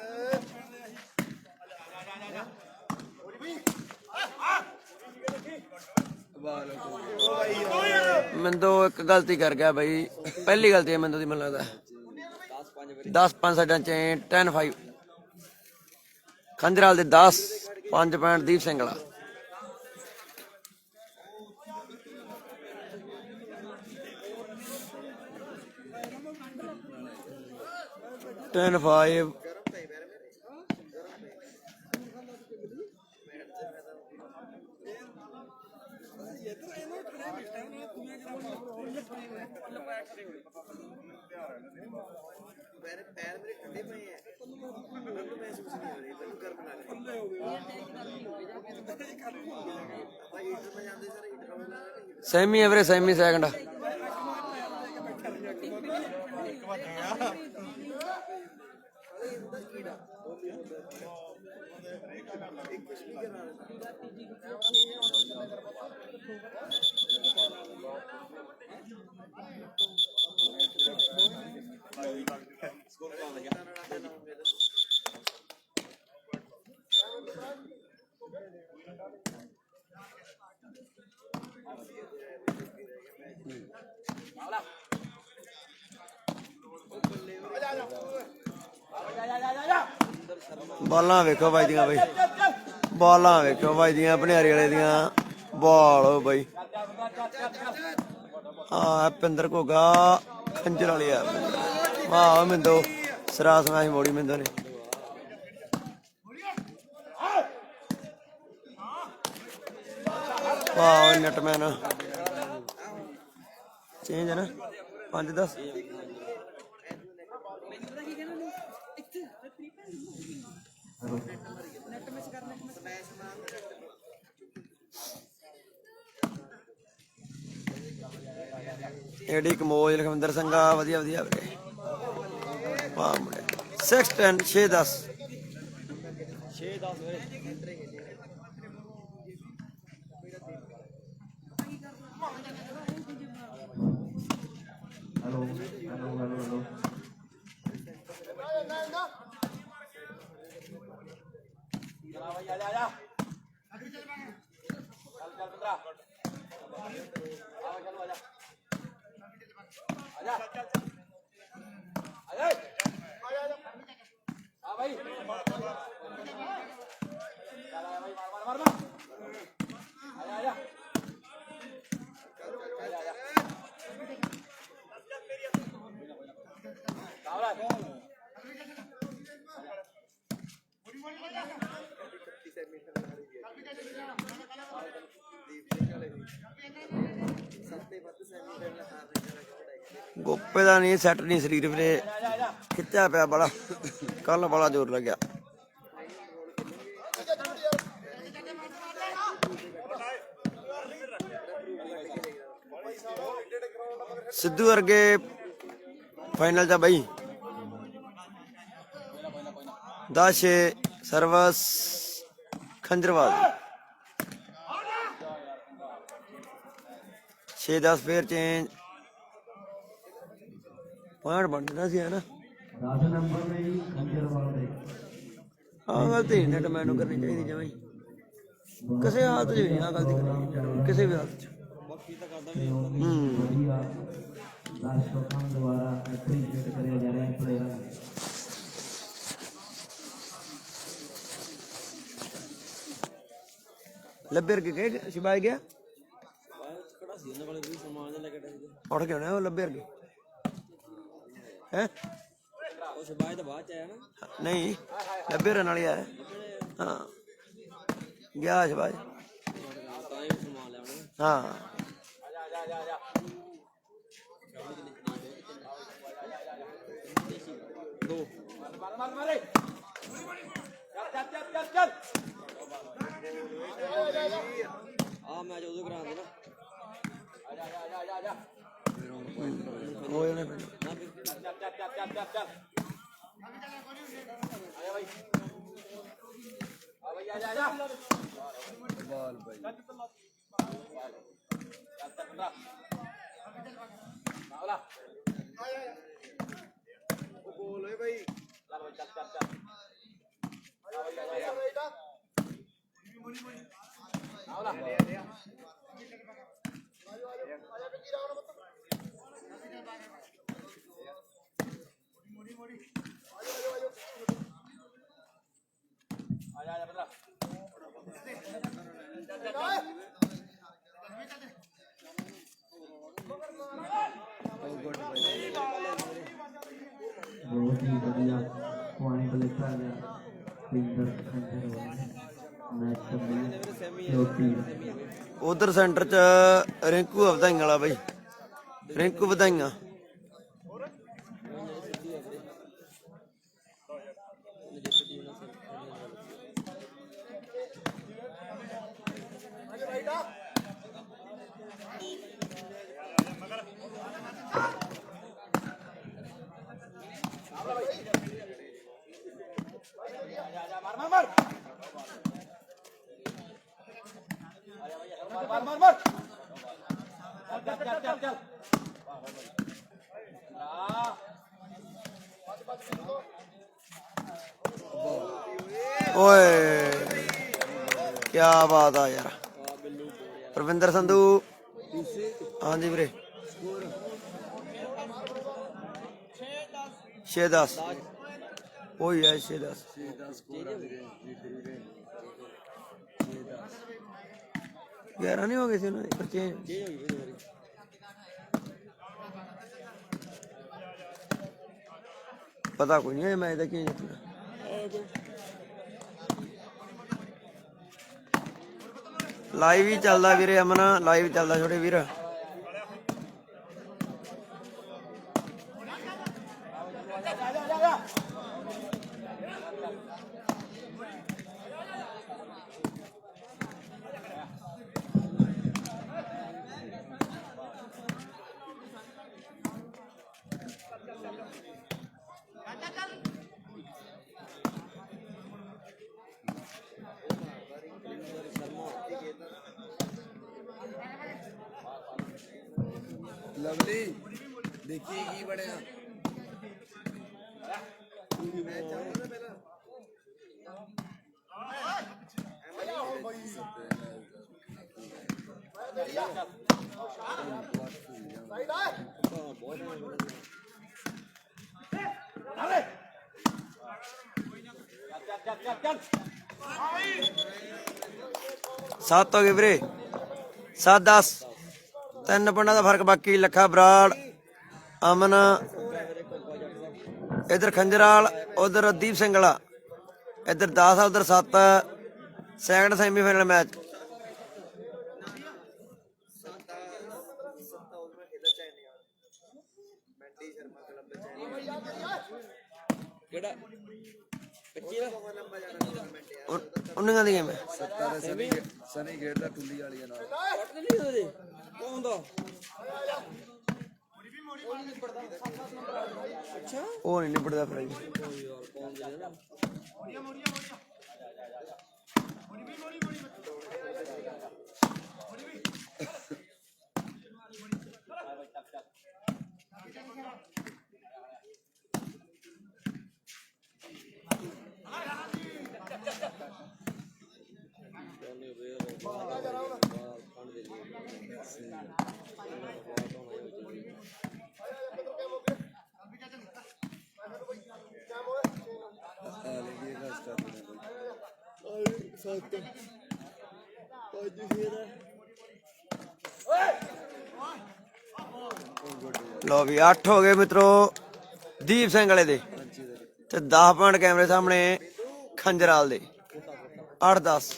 मैं तो एक गलती कर गया भाई पहली गलती है मैं तो मन लगता 10 5 साइडा च 10 5 खंजराल दे 10 5 पॉइंट दीप सिंगला टेन 5 ਪੈਰ ਮੇਰੇ ਠੰਡੇ ਪਏ ਐ ਮੈਨੂੰ ਮਹਿਸੂਸ ਨਹੀਂ ਹੋ ਰਹੀ ਮੈਨੂੰ ਗਰਮ ਲੱਗ ਰਿਹਾ ਆਪਾਂ ਹੀਟਰ ਮੈਂ ਜਾਂਦੇ ਸਰ ਹੀਟਰ ਵਾਲਾ सेमी एवरेज सेमी सेकंड ਬਾਲਾਂ ਵੇਖੋ ਵੱਜਦੀਆਂ ਬਈ, ਬਾਲਾਂ ਵੇਖੋ ਵੱਜਦੀਆਂ ਭਨਿਆਰੀ ਵਾਲੇ ਦੀਆਂ। ਬਾਲ ਬਈ ਆ ਪਿੰਦਰ ਘੋਗਾ ਖੰਜਰ ਵਾਲੀ ਆ। ਵਾਹ ਮਿੰਦੋ ਸਰਾਸ ਮੈਂ ਮੋੜੀ ਮਿੰਦੋ ਨੇ। ਵਾਹ ਨਟਮੈਨ ਚੇਂਜ ਹੈ ਨਾ 5-10। ਏਡੀ ਕਮੋਜ ਲਖਵਿੰਦਰ ਸਿੰਘਾ ਵਧੀਆ ਵਧੀਆ ਵੀਰੇ। ਵਾਹ ਮੁੰਡੇ 6-10 6-10 6-10 ਵੇ ਹੈਲੋ ਹੈਲੋ ਹੈਲੋ ਹੈਲੋ ਗੋਪੇ ਦਾ ਨਹੀਂ ਸੈੱਟ ਨਹੀਂ ਸਰੀਰ ਵੀਰੇ, ਖਿੱਚਿਆ ਪਿਆ ਬੜਾ, ਕੱਲ ਬੜਾ ਜ਼ੋਰ ਲੱਗਿਆ। ਸਿੱਧੂ ਵਰਗੇ ਫਾਈਨਲ ਚ ਬਈ 10-6 ਸਰਵਸ ਖੰਜਰਵਾਲ 6-10 ਫੇਰ ਚੇਂਜ ਪੁਆਇੰਟ ਬਣ ਜਾਂਦਾ ਸੀ ਹਨਾ। 10 ਨੰਬਰ ਦੇ ਜੀ ਖੰਜਰਵਾਲ ਦੇ। ਆਹ ਗਲਤੀ ਨੈਟ ਮੈਨੂੰ ਕਰਨੀ ਚਾਹੀਦੀ ਜਮਾਂ ਹੀ, ਕਿਸੇ ਹਾਲਤ 'ਚ ਨਹੀਂ ਆਹ ਗਲਤੀ ਕਰਨੀ, ਕਿਸੇ ਵੀ ਹਾਲਤ 'ਚ। ਵਧੀਆ ਦਰਸ਼ਕਾਂ ਦੁਆਰਾ ਐਪਰੀਸ਼ੀਏਟ ਕਰਿਆ ਜਾ ਰਿਹਾ ਪਲੇਅਰਾਂ ਨੂੰ। ਲੱਭੇ ਰਗੇ ਗਏ ਸ਼ਿਬਾਇ ਗਿਆ ਖੜਾ ਸੀ ਉਹਨਾਂ ਕੋਲੇ ਕੋਈ ਸਮਾਨ ਜਿਹਾ ਲੈ ਕੇ ਆਇਆ ਸੀ। ਉੱਠ ਕੇ ਆਉਣਾ ਉਹ ਲੱਭੇ ਰਗੇ ਹੈ ਉਹ ਸ਼ਬਾਇ ਤਾਂ ਬਾਅਦ ਚ ਆਇਆ ਨਾ। ਨਹੀਂ ਲੱਭੇ ਰਨ ਵਾਲੀ ਆਇਆ ਹਾਂ ਗਿਆ ਸ਼ਿਬਾਇ ਤਾਂ ਹੀ ਸਮਾਨ ਲਿਆਉਣਾ। ਹਾਂ ਦੋ ਆ ਮੈਚ ਉਦੋਂ ਕਰਾਉਂਦੇ ਨਾ ਹੋ ਜਾਣੇ ਪਿੰਡ। ਬੋਲ ਓਏ ਬਈ ਬਹੁਤ ਹੀ ਵਧੀਆ ਪੁਆਇੰਟ ਲਿਖਿਆ ਗਿਆ ਪਿੰਦਰ ਖੰਜਰਵਾਲ ਮੈਚ ਕੰਪਲੀਟ ਚੌਥੀ। ਉਧਰ ਸੈਂਟਰ ਚ ਰਿੰਕੂ ਵਧਾਈਆਂ ਵਾਲਾ ਬਈ, ਰਿੰਕੂ ਵਧਾਈਆਂ। ਓਏ ਕਿਆ ਬਾਤ ਆ ਯਾਰ ਰਵਿੰਦਰ ਸੰਧੂ। ਹਾਂਜੀ ਵੀਰੇ 6-10 ਉਹੀ ਹੈ 6-10 6-10 ਸਕੋਰ ਆ ਵੀਰੇ ਲੀਡਰ ਵੀਰੇ 6-10 11 ਨਹੀਂ ਹੋ ਗਏ ਸੀ ਉਹਨਾਂ ਦੇ ਪਰ ਚੇਂਜ ਚੇਂਜ ਹੋ ਗਈ ਵੀਰੇ ਵਾਰੀ ਪਤਾ ਕੋਈ ਨਹੀਂ ਇਹ ਮੈਚ ਦਾ ਕੀ ਜਿੱਤਣਾ ਲਾਈਵ ਹੀ ਚੱਲਦਾ ਵੀਰੇ ਅਮਨ ਲਾਈਵ ਚੱਲਦਾ ਛੋਟੇ ਵੀਰ ਲਵਲੀ ਦੇਖੀ ਕੀ ਬਣਿਆ ਸੱਤ ਹੋ ਗਏ ਵੀਰੇ 7-10 3 ਪੁਆਇੰਟਾਂ ਦਾ ਫਰਕ ਬਾਕੀ ਲੱਖਾ ਬਰਾੜ ਅਮਨ ਇਧਰ ਖੰਜਰਾਲ ਉਧਰ ਦੀਪ ਸਿੰਘ ਵਾਲਾ ਇਧਰ 10 ਆ ਉਧਰ 7 ਸੈਕੰਡ ਸੈਮੀਫਾਈਨਲ ਮੈਚ ਕਿਹੜਾ 25 ਉਹਨਾਂ ਦੀ ਗੇਮ ਹੈ ਸੱਤਾ ਦਾ ਸਨੀ ਗੇਟ ਦਾ ਟੁੱਲੀ ਵਾਲੀਆਂ ਨਾਲ ਕੱਟ ਨਹੀਂ ਉਹਦੇ ਕੌਣ ਦਾ ਅੱਛਾ ਉਹ ਨਹੀਂ ਨਿਬੜਦਾ ਫਿਰ ਜੀ ਯਾਰ ਕੌਣ ਦੇ ਨਾ ਲੋ ਵੀ 8 ਹੋ ਗਏ ਮਿੱਤਰੋ ਦੀਪ ਸਿੰਘ ਵਾਲੇ ਦੇ ਤੇ 10 ਪੁਆਇੰਟ ਕੈਮਰੇ ਸਾਹਮਣੇ ਖੰਜਰਾਲ ਦੇ 8-10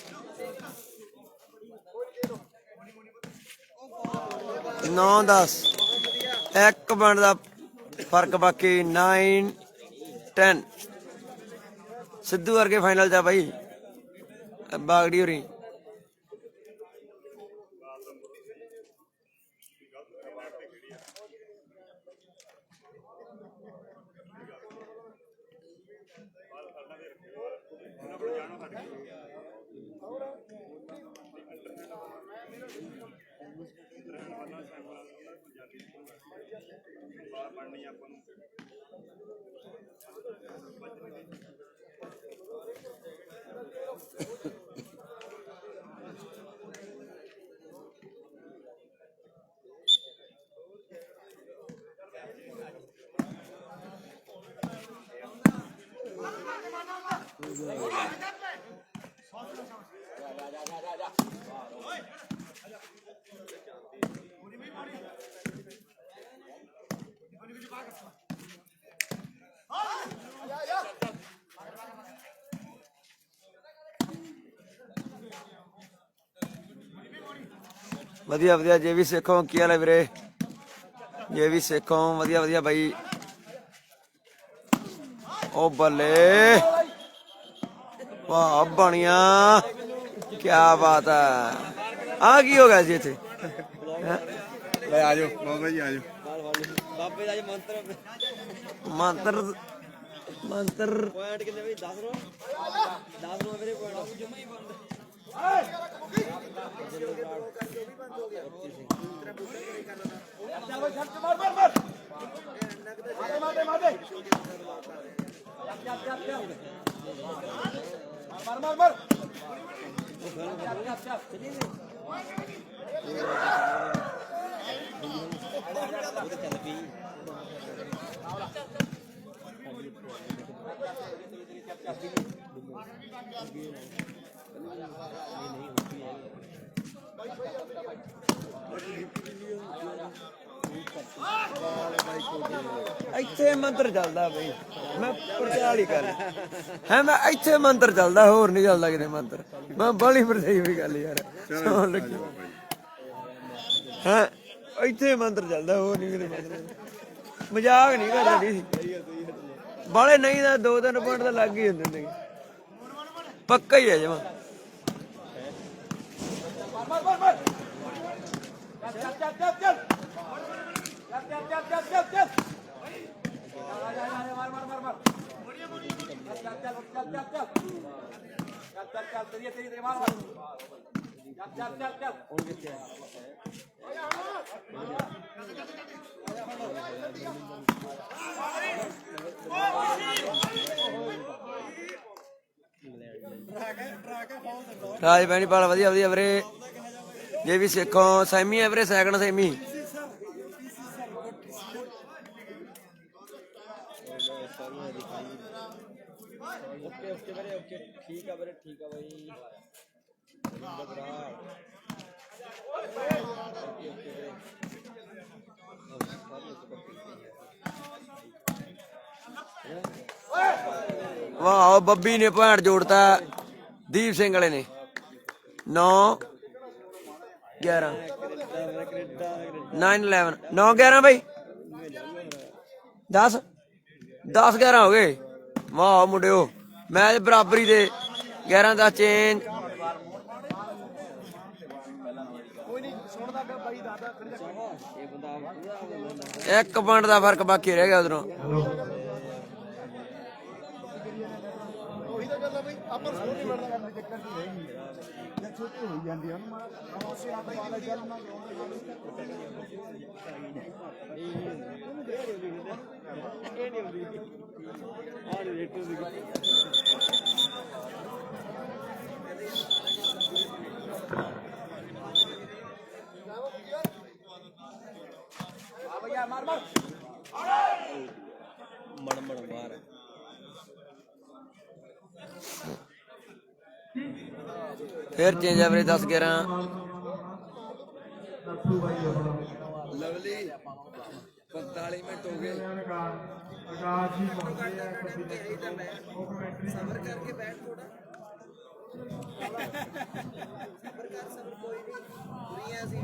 9-10 1 ਪੁਆਇੰਟ ਦਾ ਫਰਕ ਬਾਕੀ 9-10 ਸਿੱਧੂ ਵਰਗੇ ਫਾਈਨਲ ਚ ਬਾਈ ਬਾਗੜੀ ਹੋਰੀ ਵਧੀਆ ਵਧੀਆ ਜੇ ਵੀ ਸਿੱਖੋ ਕੀ ਹਾਲ ਹੈ ਵੀਰੇ ਜੇ ਵੀ ਸਿੱਖੋ ਵਧੀਆ ਵਧੀਆ ਬਾਈ ਉਹ ਬੱਲੇ ਵਾਹ ਬਣਿਆ ਕੀ ਬਾਤ ਹੈ ਆ ਕੀ ਹੋ ਗਿਆ ਜੀ ਇੱਥੇ ਲੈ ਆ ਜਾਓ ਬਾਬਾ ਜੀ ਆ ਜਾਓ ਬਾਬੇ ਦਾ ਜੀ ਮੰਤਰ ਮੰਤਰ ਮੰਤਰ ਪੁਆਇੰਟ ਕਿੰਨੇ ਵੀ 10 ਰੋ 10 ਰੋ ਮੇਰੇ ਪੁਆਇੰਟ ਜਮਾ ਹੀ ਬੰਦ ਇੱਥੇ ਮੰਤਰ ਚੱਲਦਾ ਬਈ, ਮੈਂ ਪ੍ਰਚਾਰ ਹੀ ਕਰ ਹੈ, ਮੈਂ ਇੱਥੇ ਮੰਤਰ ਚੱਲਦਾ, ਹੋਰ ਨਹੀਂ ਚੱਲਦਾ ਕਿਤੇ ਮੰਤਰ। ਮੈਂ ਬੜੀ ਪਰਚਾਈ ਹੋਈ ਗੱਲ ਯਾਰ, ਸੁਣ ਲੱਗੀ ਹੈ, ਇੱਥੇ ਮੰਤਰ ਚੱਲਦਾ, ਹੋਰ ਨਹੀਂ ਕਿਤੇ ਮੰਤਰ। ਮਜ਼ਾਕ ਨਹੀਂ ਕਰਦਾ ਸੀ ਬਾਲੇ, ਨਹੀਂ ਤਾਂ 2-3 ਪੁਆਇੰਟ ਤਾਂ ਲੱਗ ਹੀ ਹੁੰਦੇ ਨੇ, ਪੱਕਾ ਹੀ ਹੈ ਜਮਾ। ਰਾਜ ਬੈਣੀਪਾਲ ਵਧੀਆ ਵਧੀਆ ਵੀਰੇ, ਜੇ ਵੀ ਸਿੱਖੋ ਸੈਮੀ ਹੈ ਵੀਰੇ, ਸੈਕਿੰਡ ਸੈਮੀ। ਓਕੇ ਓਕੇ ਵੀਰੇ, ਓਕੇ ਠੀਕ ਆ ਵੀਰੇ, ਠੀਕ ਆ ਬਾਈ। ਵਾਹ, ਬੱਬੀ ਨੇ ਪੁਆਇੰਟ ਜੋੜਤਾ, ਦੀਪ ਸਿੰਘ ਵਾਲੇ ਨੇ। 9-11 9-11 9-11 ਬਾਈ, 10-11 ਹੋ ਗਏ। ਵਾਹ ਮੁੰਡਿਓ, ਮੈਚ ਬਰਾਬਰੀ ਦੇ, 11 ਦਾ ਚੇਂਜ। ਇੱਕ ਪੁਆਇੰਟ ਦਾ ਫਰਕ ਬਾਕੀ ਰਹਿ ਗਿਆ ਉਧਰੋਂ। ਛੋਟੀ ਹੋਈ ਜਾਂਦੀ ਹੈ ਨਾ ਉਸੇ ਆਪ ਵਾਲਾ ਜਲ ਨਾ ਫਿਰ ਚੇਂਜ ਆ ਵੀਰੇ, 10-11 ਲਵਲੀ 45 ਮਿੰਟ ਹੋ ਗਏ। ਆਕਾਸ਼ ਜੀ ਪਹੁੰਚੇ ਆ, ਸਬਰ ਕਰਕੇ ਬੈਠ ਥੋੜਾ, ਸਬਰ ਕਰ, ਸਬਰ ਕੋਈ ਨਹੀਂ, ਪੂਰੀਆਂ ਸੀ।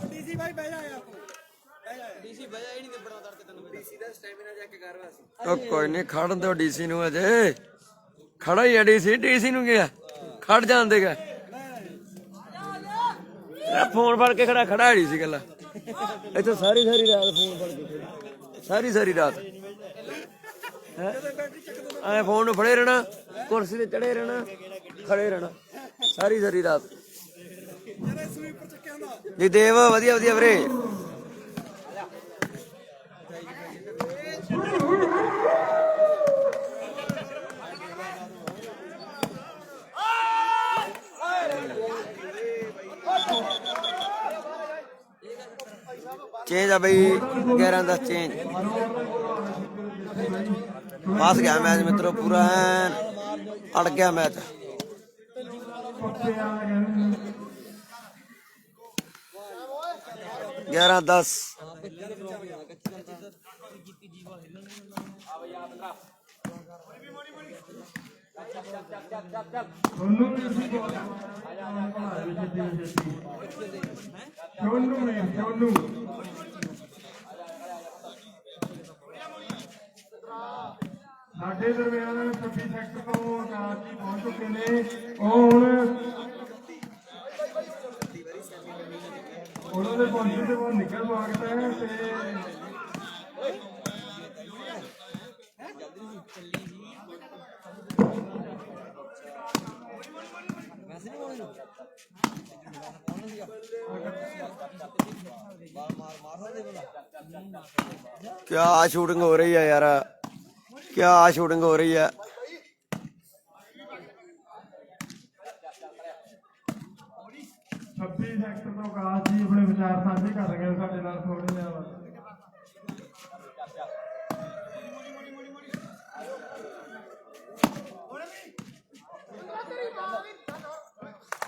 ਡੀਸੀ ਭਾਈ ਬਹਿ ਜਾ ਯਾਰ, ਡੀਸੀ ਬਹਿ ਜਾ ਹੀ ਨਹੀਂ ਤੇ ਬੜਾ ਦਰਦ ਤੈਨੂੰ, ਡੀਸੀ ਦਾ ਸਟੈਮਿਨਾ ਚੈੱਕ ਕਰ ਵਾ ਸੀ। ਉਹ ਕੋਈ ਨਹੀਂ, ਖੜਨ ਦਿਓ ਡੀਸੀ ਨੂੰ, ਅਜੇ ਖੜਾ ਹੀ ਆ ਡੀਸੀ ਨੂੰ ਗਿਆ, ਖੜ ਜਾਂਦੇਗਾ। ਫੋਨ ਫੜ ਕੇ ਖੜਾ ਹੀ ਸੀ ਗੱਲਾਂ ਇੱਥੇ ਸਾਰੀ ਰਾਤ, ਫੋਨ ਫੜ ਕੇ ਸਾਰੀ ਰਾਤ ਐ ਫੋਨ ਨੂੰ ਫੜੇ ਰਹਿਣਾ, ਕੁਰਸੀ ਤੇ ਚੜੇ ਰਹਿਣਾ, ਖੜੇ ਰਹਿਣਾ ਸਾਰੀ ਰਾਤ। ਜੀ ਦੇਵ ਵਧੀਆ ਵਧੀਆ ਵੀਰੇ। चेंज आ भाई, 11-10 चेंज। फंस गया मैच मित्रों, पूरा अड़ गया मैच। 11-10 ਸਾਡੇ ਦਰਮਿਆਨ 26 ਸੈਕਟਰ ਤੋਂ ਆਕਾਸ਼ ਜੀ ਪਹੁੰਚ ਚੁੱਕੇ ਨੇ। ਉਹ ਹੁਣ ਉਹਨਾਂ ਦੇ ਪਹੁੰਚੇ ਤੇ ਬਹੁਤ ਨਿਕਲ ਸਵਾਗਤ ਹੈ ਤੇ क्या शूटिंग हो रही है यार, क्या शूटिंग हो रही है। 26 ਸੈਕਟਰ ਤੋਂ ਆਕਾਸ਼ ਜੀ ਆਪਣੇ ਵਿਚਾਰ ਸਾਂਝੇ ਕਰ ਰਹੇ ਨੇ ਸਾਡੇ ਨਾਲ ਥੋੜੇ ਜਿਹਾ।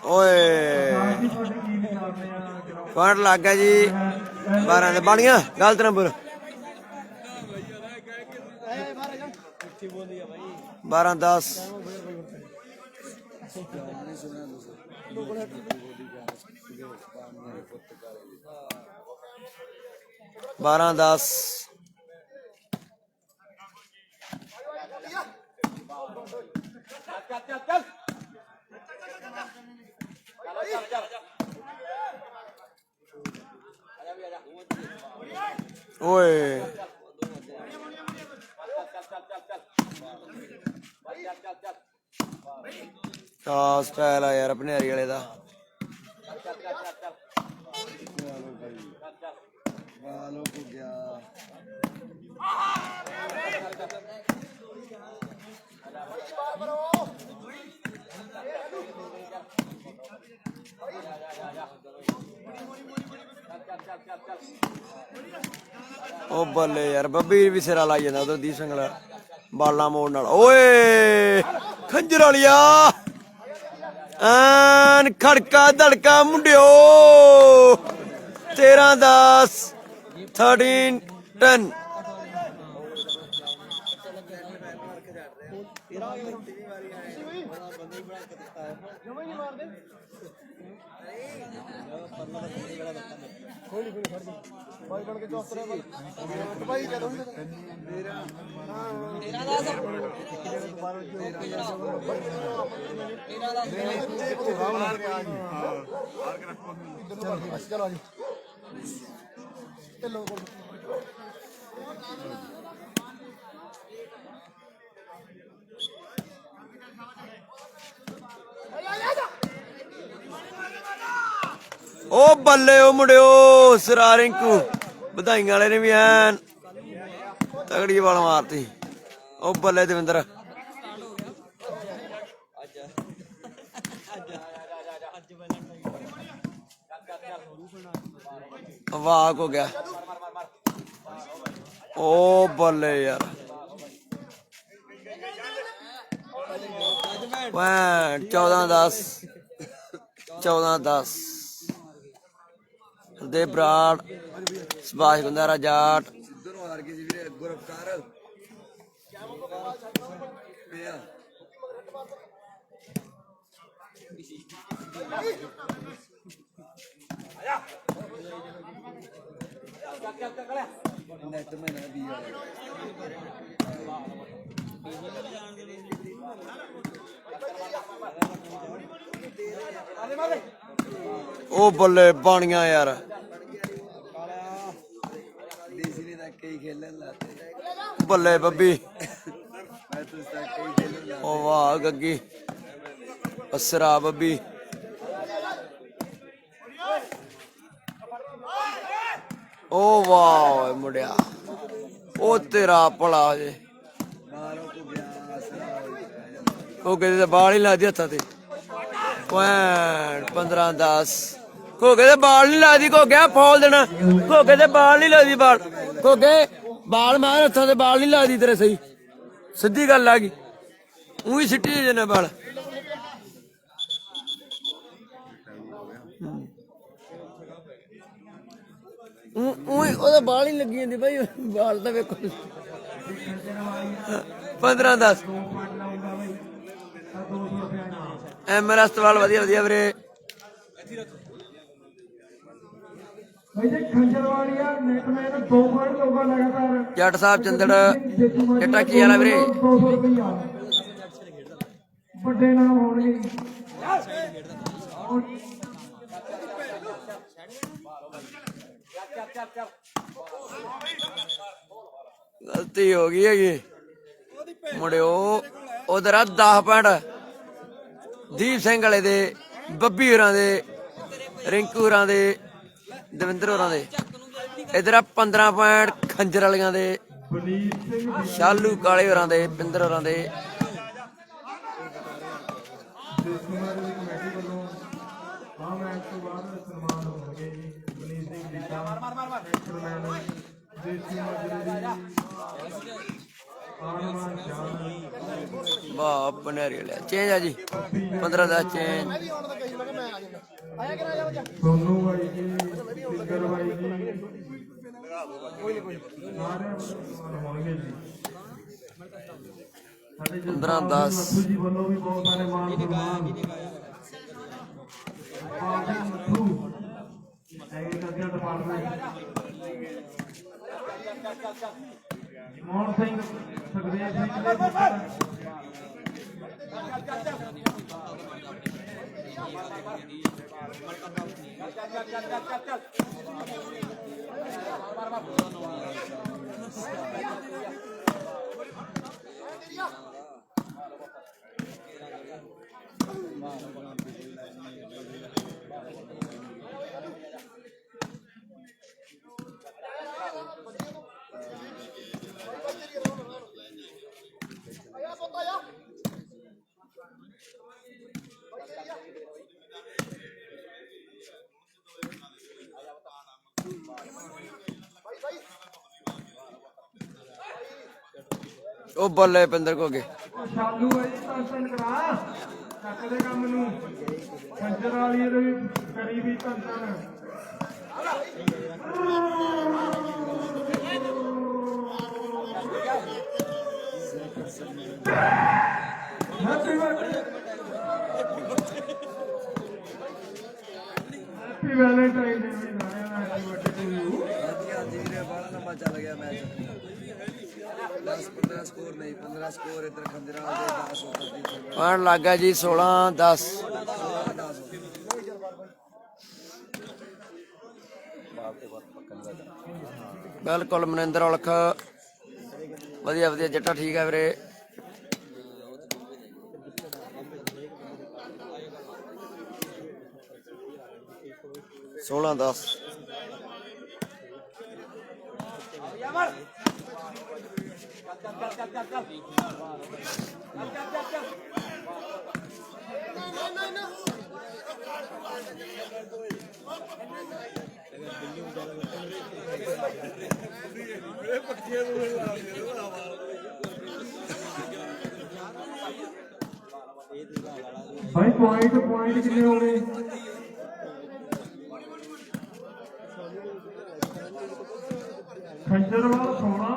ਓਏ ਜੀ ਤੁਹਾਡੇ ਕੀ ਵਿਚਾਰ ਨੇ ਆ ਗਰਾਊਂਡ ਪੁਆਇੰਟ ਲੱਗ ਗਿਆ ਜੀ 12 ਦੇ ਬਣ ਗਿਆ ਗਲਤ ਨੰਬਰ 12-10 12-10 ਓਏ ਆ ਸਟਾਈਲ ਆ ਯਾਰ ਭਨੇਰੀ ਵਾਲੇ ਦਾ ਵਾਲੋ ਕੋ ਗਿਆ ਉਹ ਬੱਲੇ ਯਾਰ ਬੱਬੀ ਵੀ ਸਿਰਾ ਲਾਈ ਜਾਂਦਾ ਉਧਰ ਦੀ ਸੰਗਲਾ ਬਾਲਾਂ ਮੋੜ ਨਾਲ ਓਏ ਖੰਜਰ ਵਾਲਿਆ ਐਨ ਖੜਕਾ ਧੜਕਾ ਮੁੰਡਿਓ 13-10 13-10 ਉਹ ਬੱਲੇ ਉਹ ਮੁੰਡਿਓ ਸਿਰਾ ਰਿੰਕੂ ਵਧਾਈਆਂ ਵਾਲੇ ਨੇ ਵੀ ਐਨ ਤਗੜੀ ਵਾਲ ਮਾਰਤੀ ਉਹ ਬੱਲੇ ਦਵਿੰਦਰ ਵਾਹ ਹੋ ਗਿਆ ਉਹ ਬੱਲੇ ਯਾਰ 14-10 14-10 ਦੇ ਬਰਾੜ ਸੁਭਾਸ਼ ਗੁੰਦਾਰਾ ਜਾਟ ਸਿੱਧੂ ਹਾਰ ਗਏ ਸੀ ਵੀਰੇ ਗੁਰਫਤਾਰ ਪਿਆ ਨੈਟ ਮੈਂ ਨਾ ਦੀ ਉਹ ਬੱਲੇ ਬਾਣੀਆਂ ਯਾਰ ਦੇਸੀ ਨੇ ਤਾਂ ਕਈ ਖੇਲਣ ਲਾਤੇ ਬੱਲੇ ਬੱਬੀ ਮੈਂ ਤਾਂ ਕਈ ਖੇਲਣ ਲਾ ਉਹ ਵਾਹ ਗੱਗੀ ਅਸਰਾ ਬੱਬੀ ਉਹ ਵਾਹ ਮੁੰਡਿਆ ਉਹ ਤੇਰਾ ਭਲਾ ਜੇ ਮਾਰੋ ਕੋ ਗਿਆ ਅਸਰਾ ਉਹ ਕਿਤੇ ਬਾਲ ਹੀ ਲਾਦੀ ਹੱਥਾਂ ਤੇ 15-10 ਘੋਗੇ ਦੇ ਬਾਲ ਨਹੀਂ ਲਾਦੀ ਘੋਗਿਆ ਫੌਲ ਦੇਣਾ ਘੋਗੇ ਦੇ ਬਾਲ ਨਹੀਂ ਲਾਦੀ ਬਾਲ ਘੋਗੇ ਬਾਲ ਮਾਰ ਹੱਥਾਂ ਤੇ ਬਾਲ ਨਹੀਂ ਲਾਦੀ ਤੇਰੇ ਸਹੀ ਸਿੱਧੀ ਗੱਲ ਆ ਗਈ ਉਹੀ ਸਿੱਟੀ ਜਨੇ ਬਾਲ ਉਹਦਾ ਬਾਲ ਹੀ ਲੱਗੀ ਜਾਂਦੀ ਬਾਈ ਬਾਲ ਤਾਂ ਵੇਖੋ 15-10 ਐਮਰ ਅਸਤਵਾਲ ਵਧੀਆ ਵਧੀਆ ਵੀਰੇ ਭਾਈ ਜੀ ਖੰਜਰਵਾਲੀਆ ਨੈਟਮੈਨ 2 ਪੁਆਇੰਟ ਲੋਗਾ ਲਗਾਤਾਰ ਜੱਟ ਸਾਹਿਬ ਚੰਦੜ ਜੱਟਾ ਕੀ ਵਾਲਾ ਵੀਰੇ 200 ਰੁਪਇਆ ਵੱਡੇ ਨਾਮ ਹੋਣਗੇ ਗਲਤੀ ਹੋ ਗਈ ਹੈਗੀ ਮੁੰਡਿਓ ਉਧਰ ਆ 10 ਪੁਆਇੰਟ ਦੀਪ ਸਿੰਘ ਵਾਲੇ ਦੇ ਬੱਬੀ ਹੋਰਾਂ ਦੇ ਰਿੰਕੂ ਹੋਰਾਂ ਦੇ ਦਵਿੰਦਰ ਹੋਰਾਂ ਦੇ ਇਧਰ ਆ 15 ਪੁਆਇੰਟ ਖੰਜਰ ਵਾਲਿਆਂ ਦੇ ਸ਼ਾਲੂ ਕਾਲੇ ਹੋਰਾਂ ਦੇ ਪਿੰਦਰ ਹੋਰਾਂ ਦੇ ਵਾਹ ਪਨੇਰੀ ਲਿਆ ਚੇਂਜ ਆ ਜੀ 15-10 ਚੇਂਜ ਸੋਨੂ ਬਾਈ ਜੀ ਸਿੰਗਰ ਬਾਈ ਜੀ ਸਾਰੇ ਹੋਣਗੇ ਜੀ। ਸਾਡੇ 15-10 ਮੱਥੂ ਜੀ ਵੱਲੋਂ ਵੀ ਬਹੁਤ ਸਾਰੇ ਮਾਣ ਸਨਮਾਨ ਮੱਥੂ ਐਗਰੀਕਲਚਰ ਡਿਪਾਰਟਮੈਂਟ ਮੋਹਨ ਸਿੰਘ ਸੁਖਦੇਵ ਸਿੰਘ ਦੇ ਪੁੱਤਰ ਉਹ ਬੱਲੇ ਪਿੰਦਰ ਕੋ ਅੱਗੇ ਸ਼ਾਲੂ ਹੈ ਜੀ ਧੰਨ ਕਰਾ ਚੱਕ ਦੇ ਕੰਮ ਨੂੰ ਖੰਜਰ ਵਾਲੀ ਇਹਦੇ ਵੀ ਕਰੀ ਵੀ ਧੰਨ ਹੈਪੀ ਵੈਲੈਂਟਾਈਨ ਡੇ ਵੀ ਸਾਰਿਆਂ ਦਾ ਹੈਪੀ ਬਰਥਡੇ ਟੂ ਯੂ। ਵਧੀਆ ਜੀ ਵੀਰੇ ਬੜਾ ਲੰਬਾ ਚੱਲ ਗਿਆ ਮੈਚ 10-15 ਸਕੋਰ ਨਹੀਂ 15 ਸਕੋਰ ਇੱਧਰ ਖੰਜਰਾਂ ਦੇ 10 ਉੱਪਰ ਦੀ ਪਾਣ ਲੱਗ ਗਿਆ ਜੀ 16-10 ਬਿਲਕੁਲ ਮਨਿੰਦਰ ਔਲਖ ਵਧੀਆ ਵਧੀਆ ਜੱਟਾ ਠੀਕ ਹੈ ਵੀਰੇ। ਸੋਲਾਂ 10 भाई पॉइंट कितने हो गए? खंजरवाल 16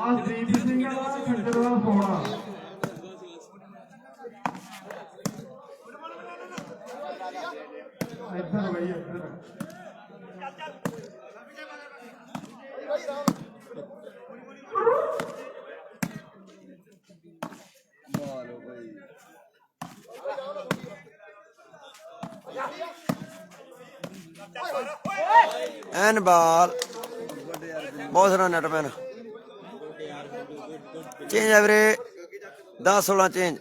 आज दीप सिंह खंजरवाल 16 इधर भाई इधर ਐਨ ਬਾਲ ਬਹੁਤ ਸੋਹਣਾ ਨੈਟਮੈਨ ਚੇਂਜ ਆ ਵੀਰੇ 10-16 ਚੇਂਜ।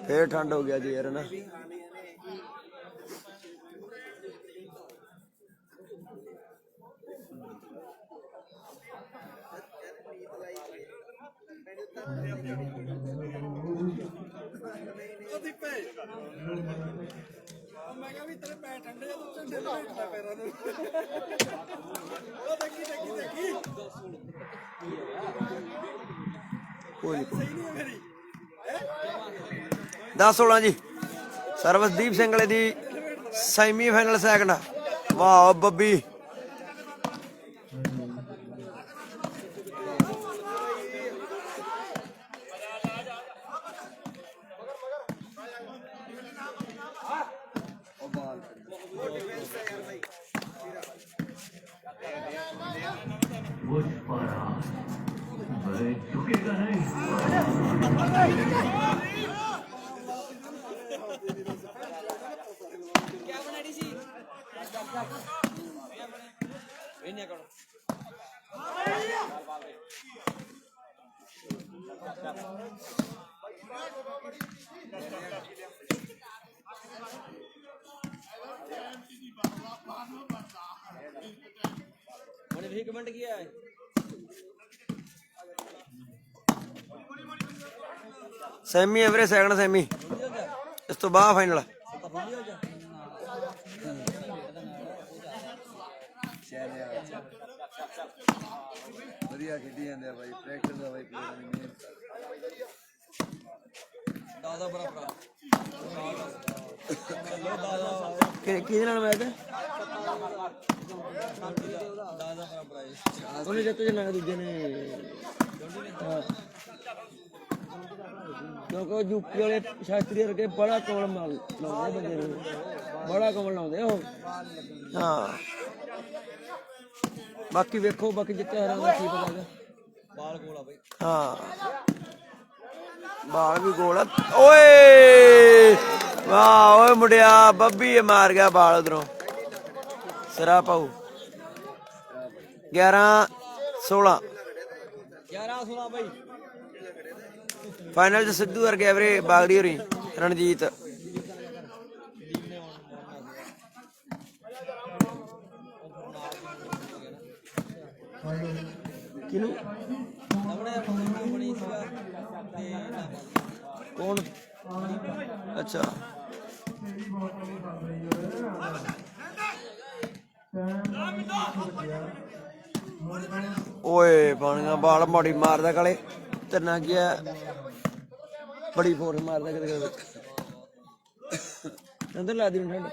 ਫੇਰ ਠੰਡ ਹੋ ਗਿਆ ਜੀ ਯਾਰ ਨਾ। ਮੈਂ ਕਿਹਾ ਵੀ ਤੇਰੇ ਪੈਰ ਠੰਡੇ ਆ ਤੂੰ ਝੰਡੇ ਲਪੇਟਦਾ ਪੈਰਾਂ ਨੂੰ ਉਹ ਦੇਖੀ 10-16 ਜੀ ਸਰਵਸਦੀਪ ਸਿੰਘ ਵਾਲੇ ਦੀ ਸੈਮੀ ਫਾਈਨਲ ਸੈਕਿੰਡ। ਵਾਹ ਬੱਬੀ झुकेगा नहीं। भी कमेंट किया है ਸੈਮੀ ਐਵਰੇ ਸੈਕਿੰਡ ਸੈਮੀ ਇਸ ਤੋਂ ਬਾਅਦ ਫਾਈਨਲ। ਸ਼ਹਿਰ ਵਧੀਆ ਖੇਡੀ ਜਾਂਦੇ ਆ ਬਾਈ ਪ੍ਰੈਕਟਿਸ ਦਾ ਬਾਈ ਪਲੇਅਰਾਂ ਦੀ ਮਿਹਨਤ ਦਾਦਾ ਬੜਾ ਭਰਾ ਕਿਹਦੇ ਨਾਲ ਮੈਚ ਦਾਦਾ ਬੜਾ ਭਰਾ ਉਹਨੇ ਜਿੱਤ ਜਨਾ ਦੂਜੇ ਨੇ ਹਾਂ ਕਿਉਂਕਿ ਉਹ ਯੂਪੀ ਵਾਲੇ ਸ਼ਾਸਤਰੀ ਵਰਗੇ ਬੜਾ ਕਮਲ ਲਾਉਂਦੇ ਬੰਦੇ ਨੂੰ ਬੜਾ ਕਮਲ ਲਾਉਂਦੇ ਉਹ ਹਾਂ ਬਾਕੀ ਵੇਖੋ ਬਾਕੀ ਜਿੱਤੇ ਹਰਾਂ ਦਾ ਕੀ ਪਤਾ ਹੈਗਾ ਬਾਲ ਕੋਲ ਆ ਬਈ ਹਾਂ ਬਾਲ ਵੀ ਗੋਲ ਆ ਓਏ ਵਾਹ ਓਏ ਮੁੰਡਿਆ ਬੱਬੀ ਮਾਰ ਗਿਆ ਬਾਲ ਉਧਰੋਂ ਸਿਰਾ ਪਾਉ 11-16 11-16 ਬਈ ਫਾਈਨਲ ਚ ਸਿੱਧੂ ਵਰਗੇ ਵੀਰੇ ਬਾਗੜੀ ਹੋਰੀ ਰਣਜੀਤ ਕਿਨੂੰ ਆਪਣੇ ਬਣੀ ਸੀਗਾ ਤੇ ਕੌਣ ਅੱਛਾ ਓਏ ਪਾਣੀਆਂ ਬਾਲ ਮਾੜੀ ਮਾਰਦਾ ਕਾਲੇ ਤੇਨਾ ਗਿਆ ਬੜੀ ਫੋਰਸ ਮਾਰਦਾ ਕਿਤੇ ਕਿਤੇ ਅੰਦਰ ਲਾ ਦੀ ਠੰਡ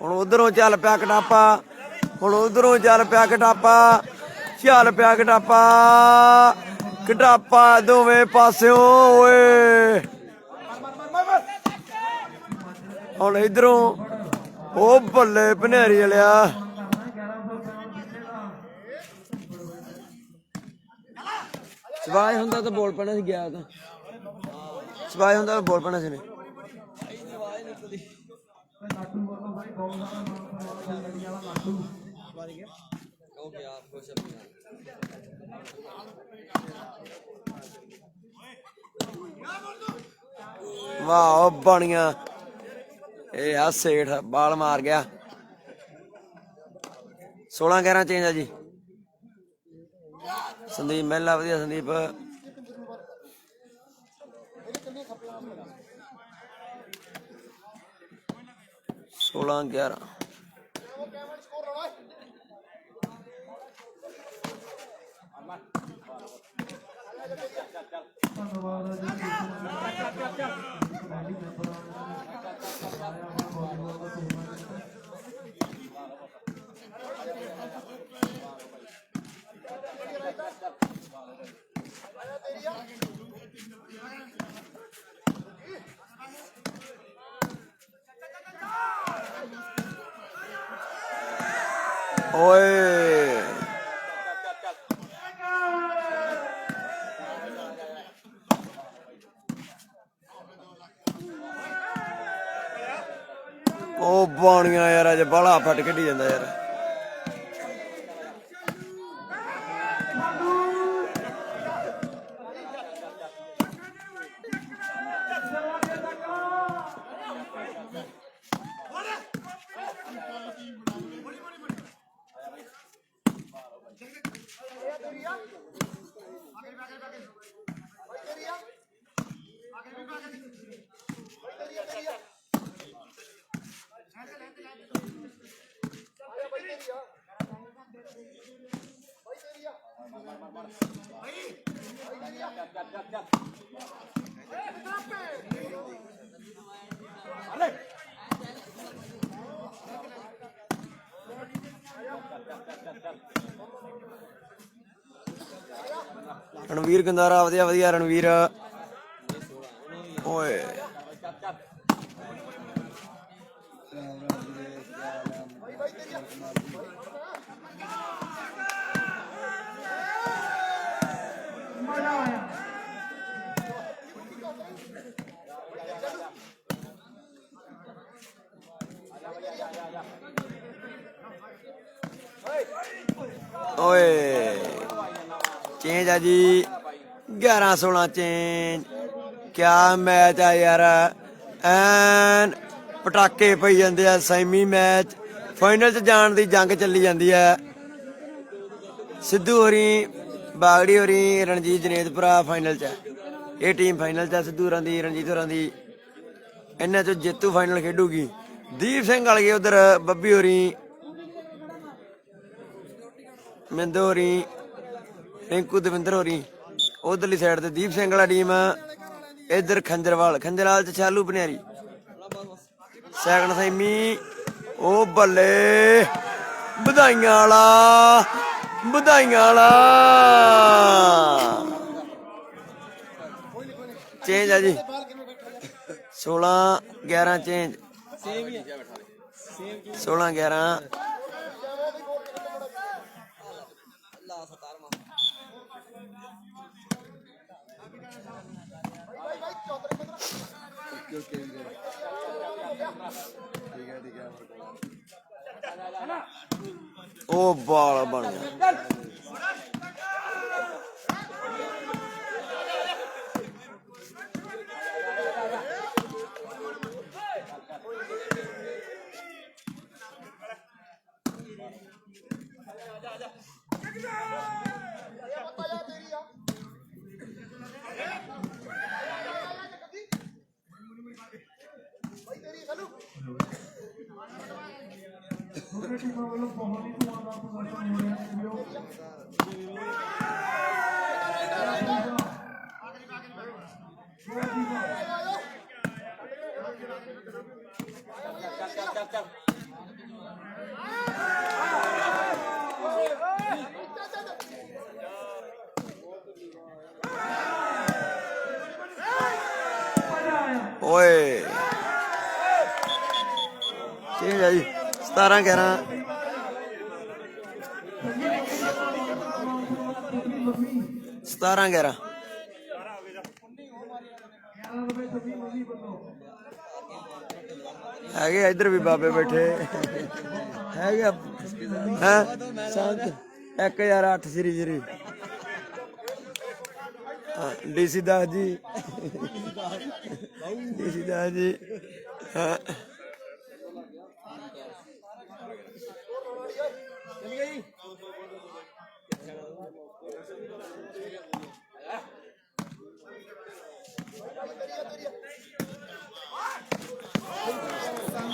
ਹੁਣ ਉਧਰੋਂ ਚੱਲ ਪਿਆ ਕਟਾਪਾ ਹੁਣ ਉਧਰੋਂ ਚੱਲ ਪਿਆ ਕਟਾਪਾ ਚੱਲ ਪਿਆ ਕਟਾਪਾ ਦੋਵੇਂ ਪਾਸਿਓਂ ਓਏ ਹੁਣ ਇਧਰੋਂ ਉਹ ਬੱਲੇ ਭਨੇਰੀ ਵਾਲਿਆ ਸਵਾਜ ਹੁੰਦਾ ਤਾਂ ਬੋਲ ਪੈਣਾ ਸੀ ਗਿਆ ਤਾਂ ਸਵਾਜ ਹੁੰਦਾ ਤਾਂ ਬੋਲ ਪੈਣਾ ਸੀ ਨੇ ਓਕੇ ਯਾਰ ਖੁਸ਼ ਵਾਹ ਬਣੀਆਂ ਇਹ ਆ ਸੇਠ ਬਾਲ ਮਾਰ ਗਿਆ 16-11 ਚੇਂਜ ਆ ਜੀ ਸੰਦੀਪ ਮਹਿਲਾ ਵਧੀਆ ਸੰਦੀਪ सोलह 11 ओए ओ बाणिया यार अज बड़ा फट कड्डी जांदा यार रणवीर गंदारा वधिया वधिया रणवीर ओए ओए चेंज है जी 11-16 चेंज क्या मैच है यार एन पटाके पई जांदे आ सैमी मैच फाइनल च जाण दी जंग चली जांदी है सिद्धू होरी बागड़ी होरी रणजीत जनेतपुरा फाइनल च ਇਹ ਟੀਮ ਫਾਈਨਲ 'ਚ ਆ, ਸਿੱਧੂ ਹੋਰਾਂ ਦੀ, ਰਣਜੀਤ ਹੋਰਾਂ ਦੀ। ਇਹਨਾਂ 'ਚੋਂ ਜੇਤੂ ਫਾਈਨਲ ਖੇਡੂਗੀ। ਦੀਪ ਸਿੰਘ ਵਾਲ ਗਏ ਉਧਰ, ਬੱਬੀ ਹੋਰੀ, ਮਿੰਦੋ ਹੋਰੀ, ਰਿੰਕੂ ਦਵਿੰਦਰ ਹੋਰੀ। ਉਧਰਲੀ ਸਾਈਡ ਤੇ ਦੀਪ ਸਿੰਘ ਵਾਲਾ ਟੀਮ, ਇੱਧਰ ਖੰਜਰਵਾਲ 'ਚ ਛਾਲੂ ਬਨਿਆਰੀ। ਸੈਕੰਡ ਸੈਮੀ, ਉਹ ਬੱਲੇ, ਵਧਾਈਆਂ ਵਾਲਾ, ਵਧਾਈਆਂ ਵਾਲਾ। ਚੇਂਜ ਆ ਜੀ, 16-11 ਚੇਂਜ, 16-11। ਉਹ ਬਾਲ ਬਣ ਗਿਆ। ਦੋਨੇ ਟੀਮਾਂ ਵੱਲੋਂ ਬਹੁਤ ਹੀ ਧੂਆਂਦਾਰ ਪ੍ਰਦਰਸ਼ਨ ਹੋ ਰਿਹਾ ਹੈ ਵੀਰੋ। ਓਏ ਚੇਂਜ ਆ ਜੀ, 17-11। ਸਤਾਰਾਂ 11 ਹੈਗੇ ਇੱਧਰ ਵੀ ਬਾਬੇ ਬੈਠੇ ਹੈਗੇ। ਹੈ ਸੰਤ 1008 ਸ੍ਰੀ ਜੀ ਡੀਸੀ ਦਾਸ ਜੀ, ਡੀਸੀ ਦਾਸ ਜੀ। ਹਾਂ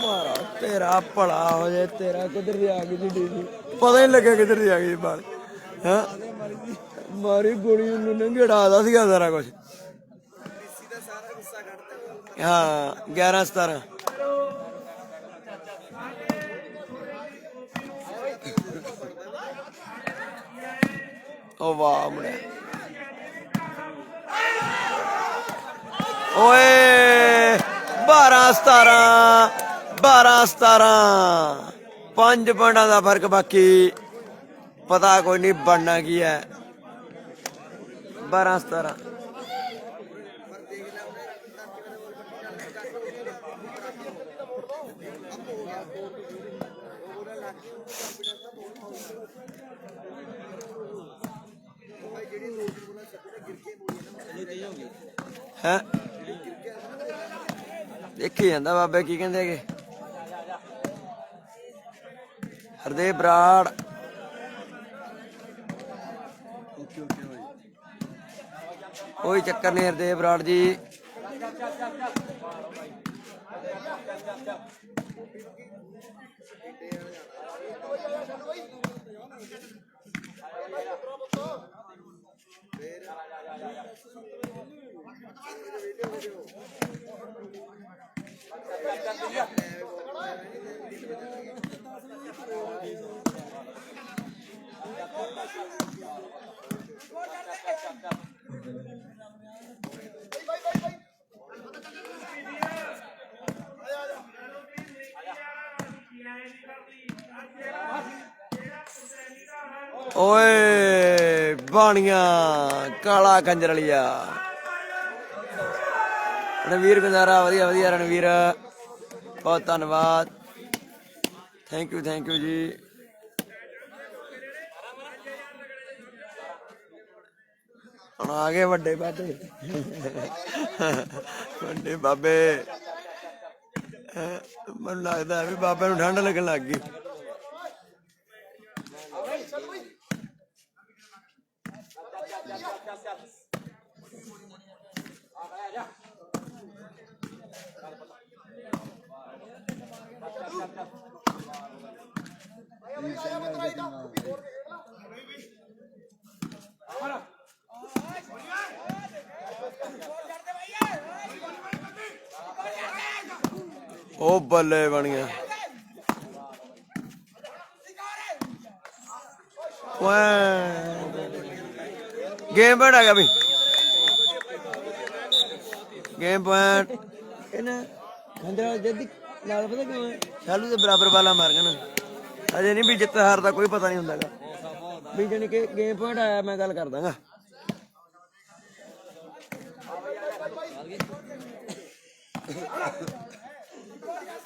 ਮਾਰਾ ਤੇਰਾ ਭਲਾ ਹੋ ਜਾਏ। ਤੇਰਾ ਕਿੱਧਰ ਦੀ ਆ ਗਈ ਜੀ ਡੀਸੀ, ਪਤਾ ਨਹੀਂ ਲੱਗਿਆ ਕਿੱਧਰ ਦੀ ਆ ਗਈ ਬਾਲ। ਹਾਂ ਮਾਰੀ ਗੋਲੀ ਨੂੰ ਨੰਗੇੜਾਦਾ ਸੀਗਾ ਸਾਰਾ ਕੁਛ। ਹਾਂ 11-17। ਉਹ ਵਾਹ ਮੁੰਡਿਆ, ਓਏ 12-17, 12-17, 5 ਪੁਆਇੰਟਾਂ ਦਾ ਫਰਕ। ਬਾਕੀ ਪਤਾ ਕੋਈ ਨਹੀਂ ਬਣਨਾ ਕੀ ਹੈ। 12-17। ਹੈ ਦੇਖੀ ਜਾਂਦਾ ਬਾਬੇ ਕੀ ਕਹਿੰਦੇ ਹੈਗੇ। ਹਰਦੇਵ ਬਰਾੜ, ਕੋਈ ਚੱਕਰ ਨਹੀਂ ਹਰਦੇਵ ਬਰਾੜ ਜੀ। ਓਏ ਬਾਣੀਆਂ ਕਾਲਾ ਕੰਜਰ ਵਾਲੀਆ। ਰਣਵੀਰ ਗੁਜ਼ਾਰਾ ਵਧੀਆ ਵਧੀਆ। ਰਣਵੀਰ ਬਹੁਤ ਧੰਨਵਾਦ, ਥੈਂਕ ਯੂ ਜੀ। ਹੁਣ ਆ ਗਏ ਵੱਡੇ ਬਾਬੇ, ਵੱਡੇ ਬਾਬੇ। ਮੈਨੂੰ ਲੱਗਦਾ ਵੀ ਬਾਬੇ ਨੂੰ ਠੰਡ ਲੱਗਣ ਲੱਗ ਗਈ। ਦੀਪ ਸਿੰਘ ਵਾਲੇ ਦੀ ਟੀਮ ਆ ਉਹ ਬੱਲੇ ਬਣ ਗਿਆ ਗੇਮ ਪੁਆਇੰਟ ਆ ਗਿਆ ਬਈ ਗੇਮ ਪੁਆਇੰਟ ਇਹਨਾਂ ਖੰਡਰਾ ਜੱਦੀ ਨਾਲ ਪਤਾ ਕਿਉਂ ਸ਼ਾਲੂ ਦੇ ਬਰਾਬਰ ਬਾਲਾ ਮਾਰ ਗਏ ਨਾ ਅਜੇ ਨਹੀਂ ਵੀ ਜਿੱਤ ਹਾਰ ਦਾ ਕੋਈ ਪਤਾ ਨਹੀਂ ਹੁੰਦਾਗਾ ਵੀ ਜਾਨੀ ਕਿ ਗੇਮ ਪੁਆਇੰਟ ਆਇਆ ਮੈਂ ਗੱਲ ਕਰ ਦਾਂਗਾ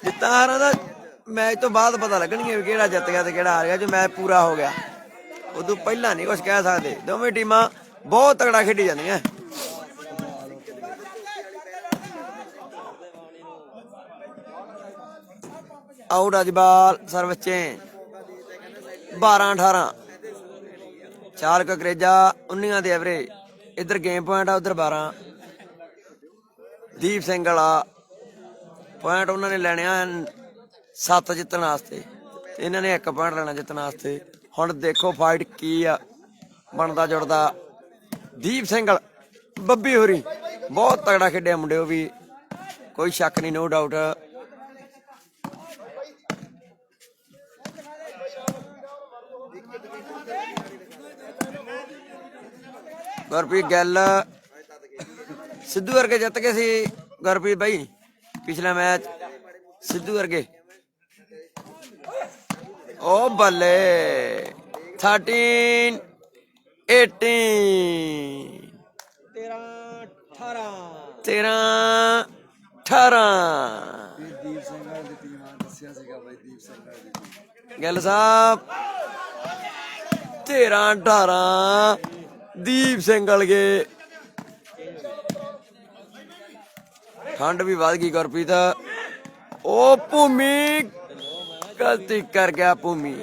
ਜਿੱਤਾਂ ਹਾਰਾਂ ਦਾ ਮੈਚ ਤੋਂ ਬਾਅਦ ਪਤਾ ਲੱਗਣਗੇ ਵੀ ਕਿਹੜਾ ਜਿੱਤ ਗਿਆ ਤੇ ਕਿਹੜਾ ਹਾਰ ਗਿਆ ਜੇ ਮੈਚ ਪੂਰਾ ਹੋ ਗਿਆ ਉਦੋਂ ਪਹਿਲਾਂ ਨਹੀਂ ਕੁਝ ਕਹਿ ਸਕਦੇ ਦੋਵੇਂ ਟੀਮਾਂ ਬਹੁਤ ਤਗੜਾ ਖੇਡੀ ਜਾਂਦੀਆਂ ਆਊਟ ਅੱਜ ਬਾਲ ਸਰਵਿਸ ਚ 12-18 ਚਾਰ ਕਕਰੇਜਾ 19 ਦੇ ਐਵਰੇਜ ਇੱਧਰ ਗੇਮ ਪੁਆਇੰਟ ਆ ਉਧਰ 12 ਦੀਪ ਸਿੰਘ ਵਾਲਾ ਪੁਆਇੰਟ ਉਹਨਾਂ ਨੇ ਲੈਣੇ ਆ 7 ਜਿੱਤਣ ਵਾਸਤੇ ਇਹਨਾਂ ਨੇ 1 ਪੁਆਇੰਟ ਲੈਣਾ ਜਿੱਤਣ ਵਾਸਤੇ ਹੁਣ ਦੇਖੋ ਫਾਈਟ ਕੀ ਆ ਬਣਦਾ ਜੁੜਦਾ ਦੀਪ ਸਿੰਘ ਬੱਬੀ ਹੋਰੀ ਬਹੁਤ ਤਗੜਾ ਖੇਡਿਆ ਮੁੰਡੇ ਉਹ ਵੀ ਕੋਈ ਸ਼ੱਕ ਨਹੀਂ ਨੋ ਡਾਊਟ ਗੁਰਪ੍ਰੀਤ ਗਿੱਲ ਸਿੱਧੂ ਵਰਗੇ ਜਿੱਤ ਗਏ ਸੀ ਗੁਰਪ੍ਰੀਤ ਬਾਈ ਪਿਛਲਾ ਮੈਚ ਸਿੱਧੂ ਵਰਗੇ ਉਹ ਬੱਲੇ 13 18 13 18 ਦੀਪ ਸਿੰਘ ਵਾਲੇ ਦੀ ਟੀਮ ਆ ਦੱਸਿਆ ਸੀਗਾ ਬਾਈ ਦੀਪ ਸਿੰਘ ਵਾਲੇ ਦੀ ਟੀਮ ਗਿੱਲ ਸਾਹਿਬ 13 18 ਦੀਪ ਸਿੰਘ ਵਾਲੇ ਠੰਡ ਵੀ ਵੱਧ ਗਈ ਗੁਰਪ੍ਰੀਤ ਉਹ ਭੂਮੀ ਗਲਤੀ ਕਰ ਗਿਆ ਭੂਮੀ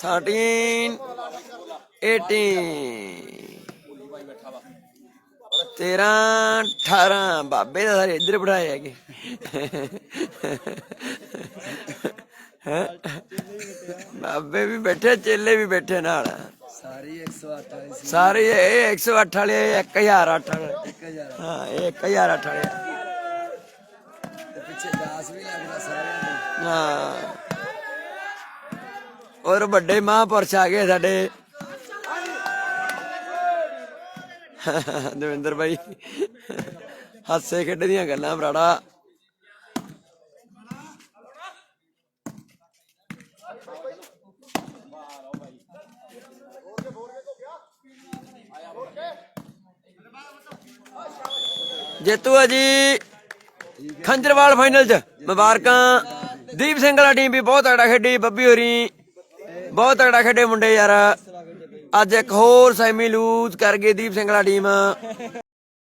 13 18 13 18 ਬਾਬੇ ਦਾ ਸਾਰੇ ਇੱਧਰ ਬਿਠਾਏ ਹੈਗੇ ਬਾਬੇ ਵੀ ਬੈਠੇ ਚੇਲੇ ਵੀ ਬੈਠੇ ਨਾਲ ਸਾਰੀ 108 ਵਾਲੀ ਸੀ ਸਾਰੇ ਇਹ 108 ਵਾਲੇ 1008 ਵਾਲੇ 1000 ਹਾਂ ਇਹ 1008 ਵਾਲੇ ਤੇ ਪਿੱਛੇ 10 ਵੀ ਲੱਗਦਾ ਸਾਰਿਆਂ ਨੂੰ ਹਾਂ ਔਰ ਵੱਡੇ ਮਹਾਂਪੁਰਸ਼ ਆ ਗਏ ਸਾਡੇ ਦਵਿੰਦਰ ਬਾਈ ਹਾਸੇ ਖੇਡ ਦੀਆਂ ਗੱਲਾਂ ਬਰਾੜਾ ਜੇਤੂ ਆ ਜੀ ਖੰਜਰਵਾਲ ਫਾਈਨਲ ਚ ਮੁਬਾਰਕਾਂ ਦੀਪ ਸਿੰਘ ਵਾਲਾ ਟੀਮ ਵੀ ਬਹੁਤ ਤਗੜਾ ਖੇਡੀ ਬੱਬੀ ਹੋਰੀ ਬਹੁਤ ਤਗੜਾ ਖੇਡੇ ਮੁੰਡੇ ਯਾਰ ਅੱਜ ਇੱਕ ਹੋਰ ਸੈਮੀ ਲੂਜ਼ ਕਰ ਗਏ ਦੀਪ ਸਿੰਘ ਵਾਲਾ ਟੀਮ